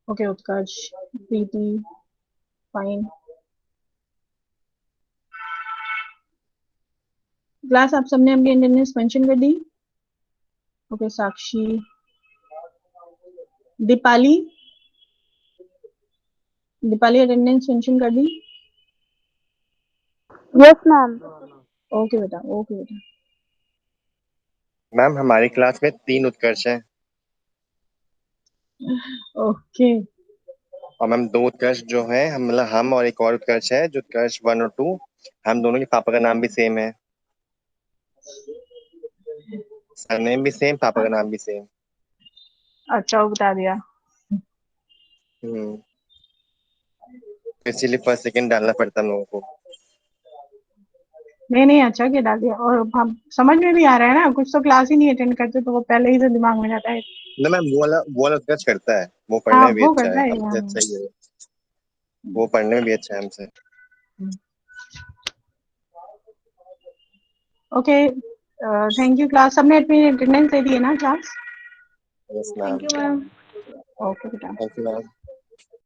Okay, Utkarsh, Preeti, fine. Class आप सबने अपनी अटेंडेंस मेंशन कर दी? Okay, Sakshi, Deepali, Deepali attendance mention कर दी? Yes ma'am. ओके बेटा, ओके बेटा। मैम हमारी क्लास में 3 उत्कर्ष हैं ओके, और मैम 2 उत्कर्ष जो है हम और एक और उत्कर्ष है जो उत्कर्ष 1 और 2, हम दोनों के पापा का नाम भी सेम है, सरनेम भी सेम, पापा का नाम भी सेम। अच्छा, वो बता दिया। हम्म, इसीलिए फर्स्ट सेकंड डालना पड़ता हम लोगों को। नहीं नहीं, अच्छा क्या डाल दिया। और हम समझ में भी आ रहा है ना, कुछ तो क्लास ही नहीं अटेंड करते तो वो पहले ही से दिमाग में जाता है। ना मैम वो वाला उत्कर्ष करता है, वो पढ़ने हाँ, में भी वो अच्छा करता है, है। हमसे अच्छा ही है, वो पढ़ने में भी अच्छा है हमसे। Okay, thank you class. सबने अपनी अटेंडेंस दे दी है ना class? Yes thank ma'am. You ma'am. Okay बेटा। Thank you ma'am.